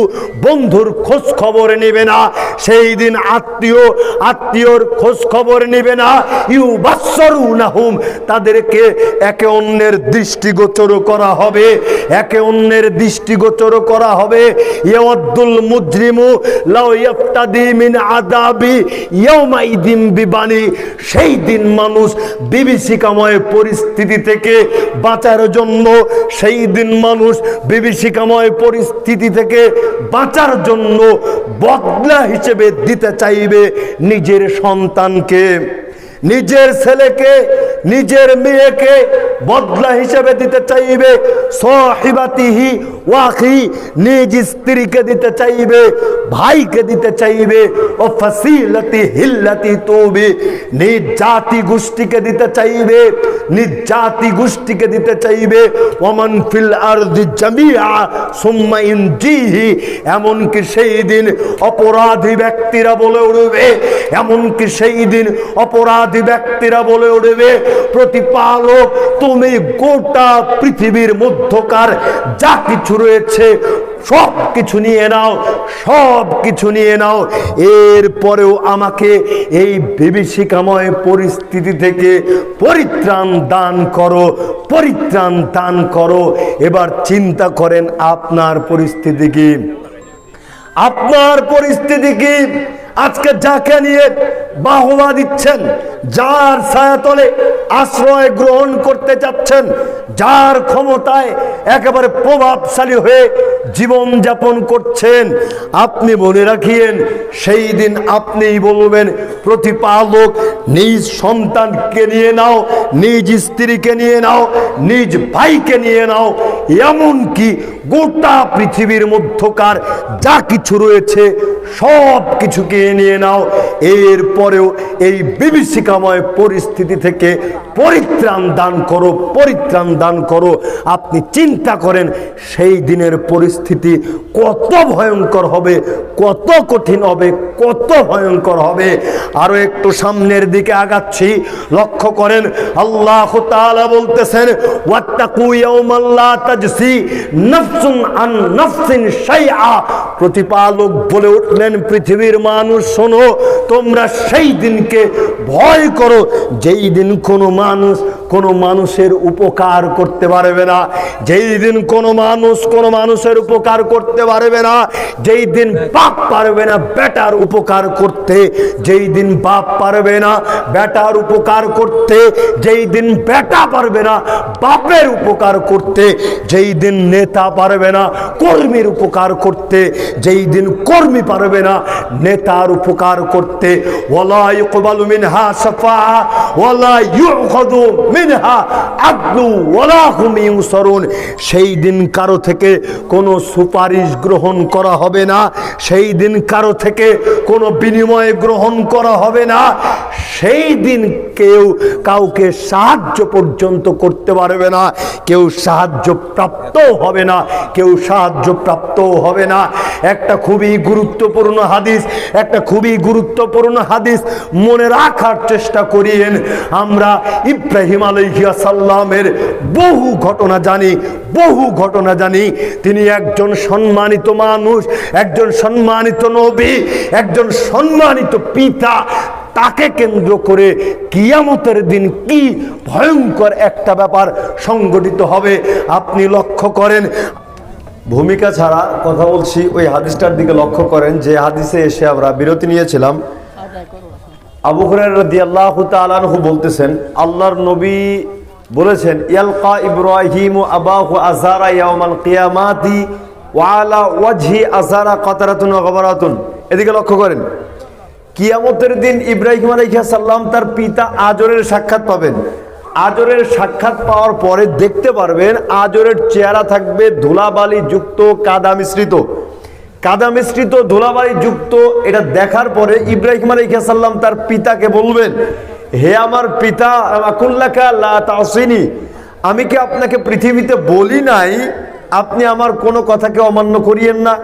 বন্ধুর খোঁজ খবর নেবে না, সেই দিন আত্মীয় আত্মীয়র খোঁজ খবর নেবে না। ইউবাসসিরুনাহুম, তাদেরকে একে অন্যের দৃষ্টিগোচর করা হবে, একে অন্যের দৃষ্টিগোচর করা হবে। ইয়াওয়াদ্দুল মুজরিমু লাউ ইয়াফতাদি মিন আযাবি ইয়াউমাইদিন বিবানি, সেই দিন মানুষ বিভীষিকাময় পরিস্থিতি থেকে বাঁচার জন্য, সেই দিন মানুষ বিভীষিকাময় পরিস্থিতি থেকে বাঁচার জন্য বদলা হিসেবে দিতে চাইবে নিজের সন্তানকে। নিজের ছেলেকে নিজের মেয়েকে বদলা হিসেবে দিতে চাইবে, সাহিবাতিহি ওয়াখি নিজ স্ত্রীকে দিতে চাইবে, ভাইকে দিতে চাইবে, ও ফাসিলাতি হিল্লাতি তুবি নিজ জাতি গোষ্ঠীকে দিতে চাইবে, নিজ জাতি গোষ্ঠীকে দিতে চাইবে, ওমান ফিল আরদি জামিআ সুম্মা ইনজিহি, এমনকি সেই দিন অপরাধী ব্যক্তিরা বলে উঠবে, এমনকি সেই দিন অপরাধী ব্যক্তিরা বলে উঠবে, প্রতিপালক তুমি গোটা পৃথিবীর মধ্যকার যা কিছু রয়েছে সব কিছু নিয়ে নাও, সব কিছু নিয়ে নাও, এরপরেও আমাকে এই বিভীষিকাময় পরিস্থিতি থেকে পরিত্রাণ দান করো, পরিত্রাণ দান করো। এবার চিন্তা করেন আপনার পরিস্থিতি কি, আপনার পরিস্থিতি কি? আজকে যাকে নিয়ে বাহবা দিচ্ছেন, যার ছায়াতলে আশ্রয় গ্রহণ করতে চাচ্ছেন, যার ক্ষমতায় একেবারে প্রভাবশালী হয়ে জীবন যাপন করছেন, আপনি মনে রাখিয়েন সেই দিন আপনিই বলবেন প্রতিপালক নিজ সন্তানকে নিয়ে নাও, নিজ স্ত্রীকে নিয়ে নাও, নিজ ভাইকে নিয়ে নাও, এমনকি গোটা পৃথিবীর মধ্যকার যা কিছু রয়েছে সব কিছুকে নিয়ে নাও, এরপরেও এই বিভীষিকাময় পরিস্থিতি থেকে পরিত্রাণ দান করো, পরিত্রাণ দান করো। আপনি চিন্তা করেন সেই দিনের পরিস্থিতি কত ভয়ঙ্কর হবে, কত কঠিন হবে, কত ভয়ঙ্কর হবে। আরো একটু সামনের দিকে আগাচ্ছি, লক্ষ্য করেন আল্লাহ তাআলা বলতেছেন ওয়াত্তাকু ইয়াওমান লা তাজসি নাফসুন আন নাফসিন শাইআ, প্রতিপালক বলে উঠলেন পৃথিবীর মানুষ শোনো, তোমরা সেই দিনকে ভয় করো যেই দিন কোনো মানুষ কোনো মানুষের উপকার করতে পারবে না, যেই দিন কোনো মানুষ কোনো মানুষের উপকার করতে পারবে না, যেই দিন বাপ পারবে না বেটার উপকার করতে, যেই দিন বাপ পারবে না বেটার উপকার করতে, যেই দিন বেটা পারবে না বাপের উপকার করতে, যেই দিন নেতা পারবে না কর্মীর উপকার করতে, যেই দিন কর্মী পারবে না নেতার উপকার করতে, ওয়ালা ইকবালু মিনহা শাফাআ ওয়ালা ইউখাযু মিনহা আদলু ওয়ালা হুম ইউনসারুন, সেই দিন কারো থেকে কোনো সুপারিশ গ্রহণ করা হবে না, সেই দিন কারো থেকে কোনো বিনিময় গ্রহণ করা হবে না, সেই দিন কেউ কাউকে সাহায্য পর্যন্ত করতে পারবে না, কেউ সাহায্য প্রাপ্ত হবে না, কেউ সাহায্য প্রাপ্ত হবে না। একটা খুবই গুরুত্বপূর্ণ হাদিস, একটা খুবই গুরুত্বপূর্ণ হাদিস মনে রাখার চেষ্টা করিয়েন। আমরা ইব্রাহিম আলাইহিস সালামের বহু ঘটনা জানি, বহু ঘটনা জানি। তিনি একজন সম্মানিত মানুষ, একজন সম্মানিত নবী, একজন সম্মানিত পিতা। তাকে কেন্দ্র করে কিয়ামতের দিন কি ভয়ঙ্কর একটা ব্যাপার সংঘটিত হবে আপনি লক্ষ্য করেন। ভূমিকা ছাড়া কথা বলছি, ওই হাদিসটার দিকে লক্ষ্য করেন যে হাদিসে এসে আমরা বিরতি নিয়েছিলাম। আবু হুরায়রা রাদিয়াল্লাহু তাআলা আনহু বলতেছেন আল্লাহর নবী বলেছেন ইয়ালকা ইব্রাহিমু আবাহু আযারা ইয়াউমাল কিয়ামাতি ওয়া আলা ওয়াজহি আযারা কাতারাতুন ওয়া গাবারাতুন। এদিকে লক্ষ্য করেন, কিয়ামতের দিন ইব্রাহিম আলাইহিস সালাম তার পিতা আজরের সাক্ষাৎ পাবেন। আজরের সাক্ষাৎ পাওয়ার পরে দেখতে পারবেন আজরের চেহারা থাকবে ধুলাবালি যুক্ত, কাদা মিশ্রিত, কাদা মিশ্রিত ধুলাবালি যুক্ত। এটা দেখার পরে ইব্রাহিম আলাইহিস সালাম তার পিতাকে বলবেন, হে আমার পিতা, আকুল্লাকা লা তাসিনি, আমি কি আপনাকে পৃথিবীতে বলি নাই আপনি আমার কোনো কথাকে অমান্য করিয়েন না?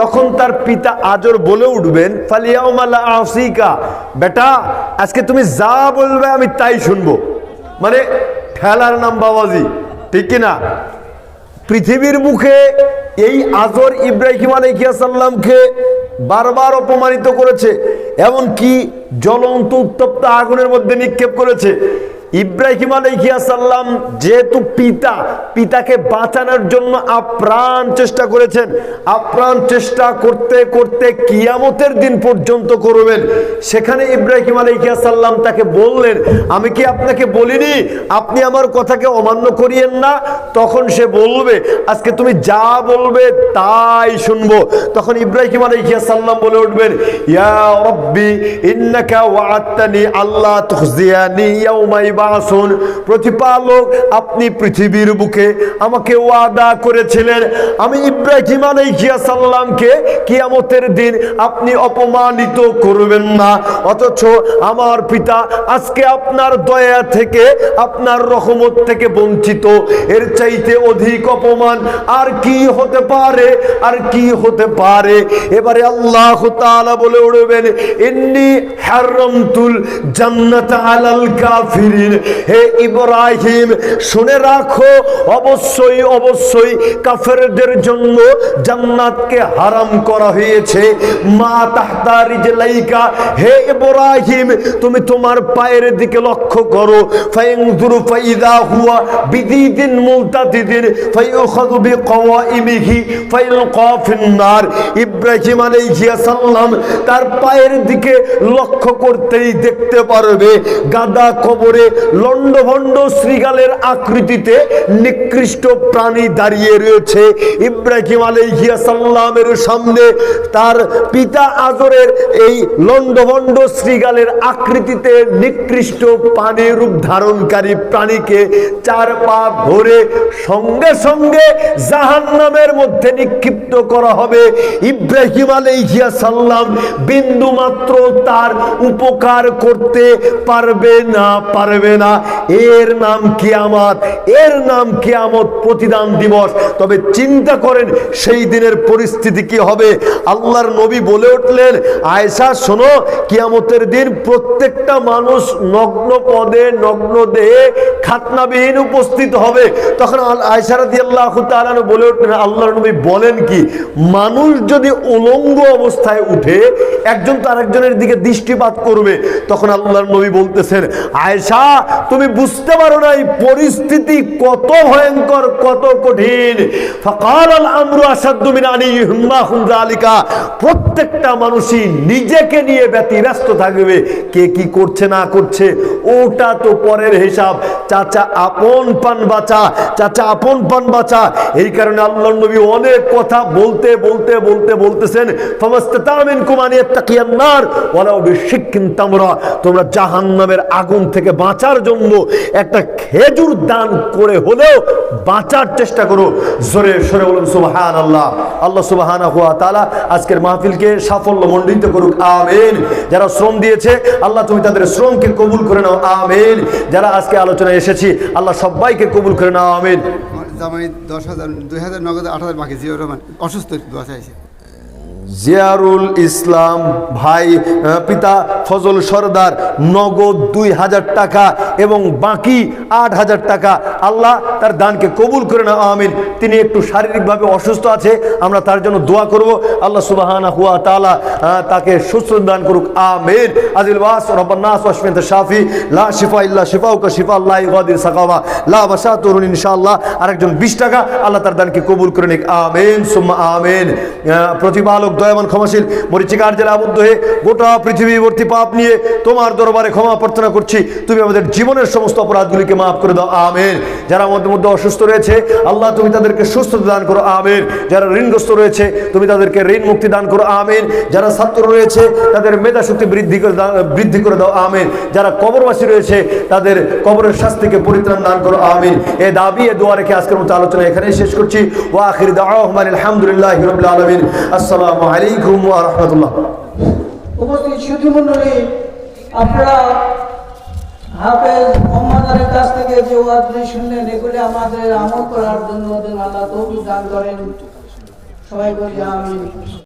তখন তার পিতা আজর বলে উঠবেন ফালিয়াউমা লা আসিকা, বেটা আজকে তুমি যা বলবে আমি তাই শুনবো। মানে ঠেলার নাম বাবাজি, ঠিক কিনা? পৃথিবীর মুখে এই আজর ইব্রাহিম আলাইহিস সালামকে বারবার অপমানিত করেছে, এমনকি জ্বলন্ত উত্তপ্ত আগুনের মধ্যে নিক্ষেপ করেছে। ইব্রাহিম আলাইহিস সালাম যেহেতু পিতাকে বাঁচানোর জন্য আপ্রাণ চেষ্টা করেছেন, আপ্রাণ চেষ্টা করতে করতে কিয়ামতের দিন পর্যন্ত করবেন, সেখানে ইব্রাহিম আলাইহিস সালাম তাকে বললেন, আমি কি আপনাকে বলিনি আপনি আমার কথাকে অমান্য করিয়েন না? তখন সে বলবে, আজকে তুমি যা বলবে তাই শুনবো। তখন ইব্রাহিম আলাইহিস সালাম বলে উঠবেন, ইয়া রাব্বি ইন্নাকা ওয়া'আদতানি আল্লা তুখজিয়ানি ইয়াউমা ইবআসুন। প্রতিপালক, আপনি পৃথিবীর বুকে আমাকে ওয়াদা করেছিলেন আমি ইব্রাহিম আলাইহিস সালামকে কিয়ামতের দিন আপনি অপমানিত করবেন না, অথচ আমার পিতা আজকে আপনার দয়া থেকে, আপনার রহমত থেকে বঞ্চিত। এর চাইতে অধিক অপমান আর কি হতে পারে, আর কি হতে পারে? এবারে আল্লাহ তাআলা বলে উঠবেন, ইন্নী হারামতুল জান্নাত আলাল কাফিরিন। হে ইব্রাহিম, শুনে রাখো, অবশ্যই অবশ্যই কাফেরদের জন্য জান্নাতকে হারাম করা হয়েছে। মা তাহতা রিজলাইকা, হে ইব্রাহিম তুমি তোমার পায়ের দিকে লক্ষ্য করো। ফায়ানজুরু ফাইদা হুয়া বিদিদিন মুলতাদিদিন ফায়ুখাযু বিকাওয়াইমিহি ফায়ুলকা ফিন্নার। ইব্রাহিম আলাইহিস সালাম তার পায়ের দিকে লক্ষ্য করতেই দেখতে পারবে গাদা কবরে লন্ডভন্ড শৃগালের আকৃতিতে নিকৃষ্ট প্রাণী দাঁড়িয়ে রয়েছে। ইব্রাহিম আলাইহিস সালামের সামনে তার পিতা আজরের এই লন্ডভন্ড শৃগালের আকৃতিতে নিকৃষ্ট পানি রূপ ধারণকারী প্রাণীকে চার পা ধরে সঙ্গে সঙ্গে জাহান্নামের মধ্যে নিক্ষিপ্ত করা হবে। ইব্রাহিম আলাইহিস সালাম বিন্দু মাত্র তার উপকার করতে পারবে না, পারবে না। এর নাম কিয়ামত, এর নাম কিয়ামত, প্রতিদান দিবস। তবে চিন্তা করেন সেই দিনের পরিস্থিতি কি হবে। আল্লাহর নবী বলে উঠলেন, আয়েশা শোনো, কিয়ামতের দিন প্রত্যেকটা মানুষ নগ্ন পদে, নগ্ন দেহে, খাতনাবিহীন উপস্থিত হবে। তখন আয়েশা রাদিয়াল্লাহু তাআলা বলে উঠলেন, আল্লাহর নবী বলেন কি, মানুষ যদি উলঙ্গ অবস্থায় উঠে একজন তো আরেকজনের দিকে দৃষ্টিপাত করবে। তখন আল্লাহর নবী বলতেছেন, আয়েশা তুমি বুঝতে পারো না এই পরিস্থিতি কত ভয়ঙ্কর, কত কঠিন। ফাকালাল আমরু আসাদ্দু মিন আনিহিম্মাহুম যালিকা। প্রত্যেকটা মানুষই নিজেকে নিয়ে ব্যতিব্যস্ত থাকবে, কে কি করছে না করছে ওটা তো পরের হিসাব। চাচা আপন পান বাঁচা, চাচা আপন পান বাঁচা। এই কারণে আল্লাহর নবী অনেক কথা বলতে বলতে বলতে বলতেছেন, ফামাস্তাতামিনকুম আন ইয়াত্তাকিয়ান নার ওয়ালাউ বিশিক্কিন তামরা। তোমরা জাহান্নামের আগুন থেকে বাঁচার জন্য একটা খেজুর দান করে হলেও বাঁচার চেষ্টা করো। জোরে সরে বলুন সুবহানাল্লাহ। আল্লাহ সুবহানাহু ওয়া তাআলা আজকের মাহফিলকে সাফল্য মণ্ডিত করুক, আমিন। যারা শ্রম দিয়েছে আল্লাহ তুমি তাদের শ্রমকে কবুল করে নাও, আমিন। যারা আজকে আলোচনায় এসেছি আল্লাহ সবাইকে কবুল করে নাও, আমিন। জামাই 10,000 2,000 নগদ 8,000 বাকি। জিয়াউর রহমান অসুস্থ, দোয়া চাইছে। জিয়ারুল ইসলাম ভাই, পিতা ফজল সরদার, নগদ 2,000 টাকা এবং বাকি 8,000 টাকা। আল্লাহ তার দানকে কবুল করে না, আমিন। তিনি একটু শারীরিকভাবে অসুস্থ আছে, আমরা তার জন্য দোয়া করব। আল্লাহ সুবহানাহু ওয়া তাআলা তাকে সুস্থ দান করুক, আমিন। আজিল ওয়াস রব্বান নাস ওয়াশফিনতা শাফি লা শিফা ইল্লা শিফাউকা শিফা লা ইগাদির সাকাওয়া লা বাশাতুরুন ইনশাআল্লাহ। আরেকজন 20 টাকা, আল্লাহ তার দানকে কবুল করে নিক, আমিন সুম্মা আমিন। প্রতিপালক দয়াবান ক্ষমাশীল, মরিচিকার জেলা আবদ্ধ হয়ে গোটা পৃথিবী ভর্তি পাপ নিয়ে তোমার দরবারে ক্ষমা প্রার্থনা করছি। তুমি আমাদের জীবনের সমস্ত অপরাধগুলিকে মাফ করে দাও, আমিন। যারা আমাদের মধ্যে অসুস্থ রয়েছে আল্লাহ তুমি তাদেরকে সুস্থতা দান করো, আমিন। যারা ঋণগ্রস্ত রয়েছে তুমি তাদেরকে ঋণ মুক্তি দান করো, আমিন। যারা ছাত্র রয়েছে তাদের মেধা শক্তি বৃদ্ধি করে দাও, আমিন। যারা কবরবাসী রয়েছে তাদের কবরের শাস্তিকে পরিত্রাণ দান করো, আমিন। এ দাবি এ দোয়া রেখে আজকের মতো আলোচনা এখানেই শেষ করছি। ওয়া আখির দাওয়াহুম আলহামদুলিল্লাহি রাব্বিল আলামিন। আসসালামু আলাইকুম ওয়া রাহমাতুল্লাহ। উপস্থিত সুধীমণ্ডলী, আপনারা হাফেজ মোহাম্মদ আলীর কাছ থেকে যে ওয়াজগুলি শুনলেন এগুলি আমাদের আমল করার জন্য আল্লাহ তৌফিক দান করেন। সবাই বলি আমিন।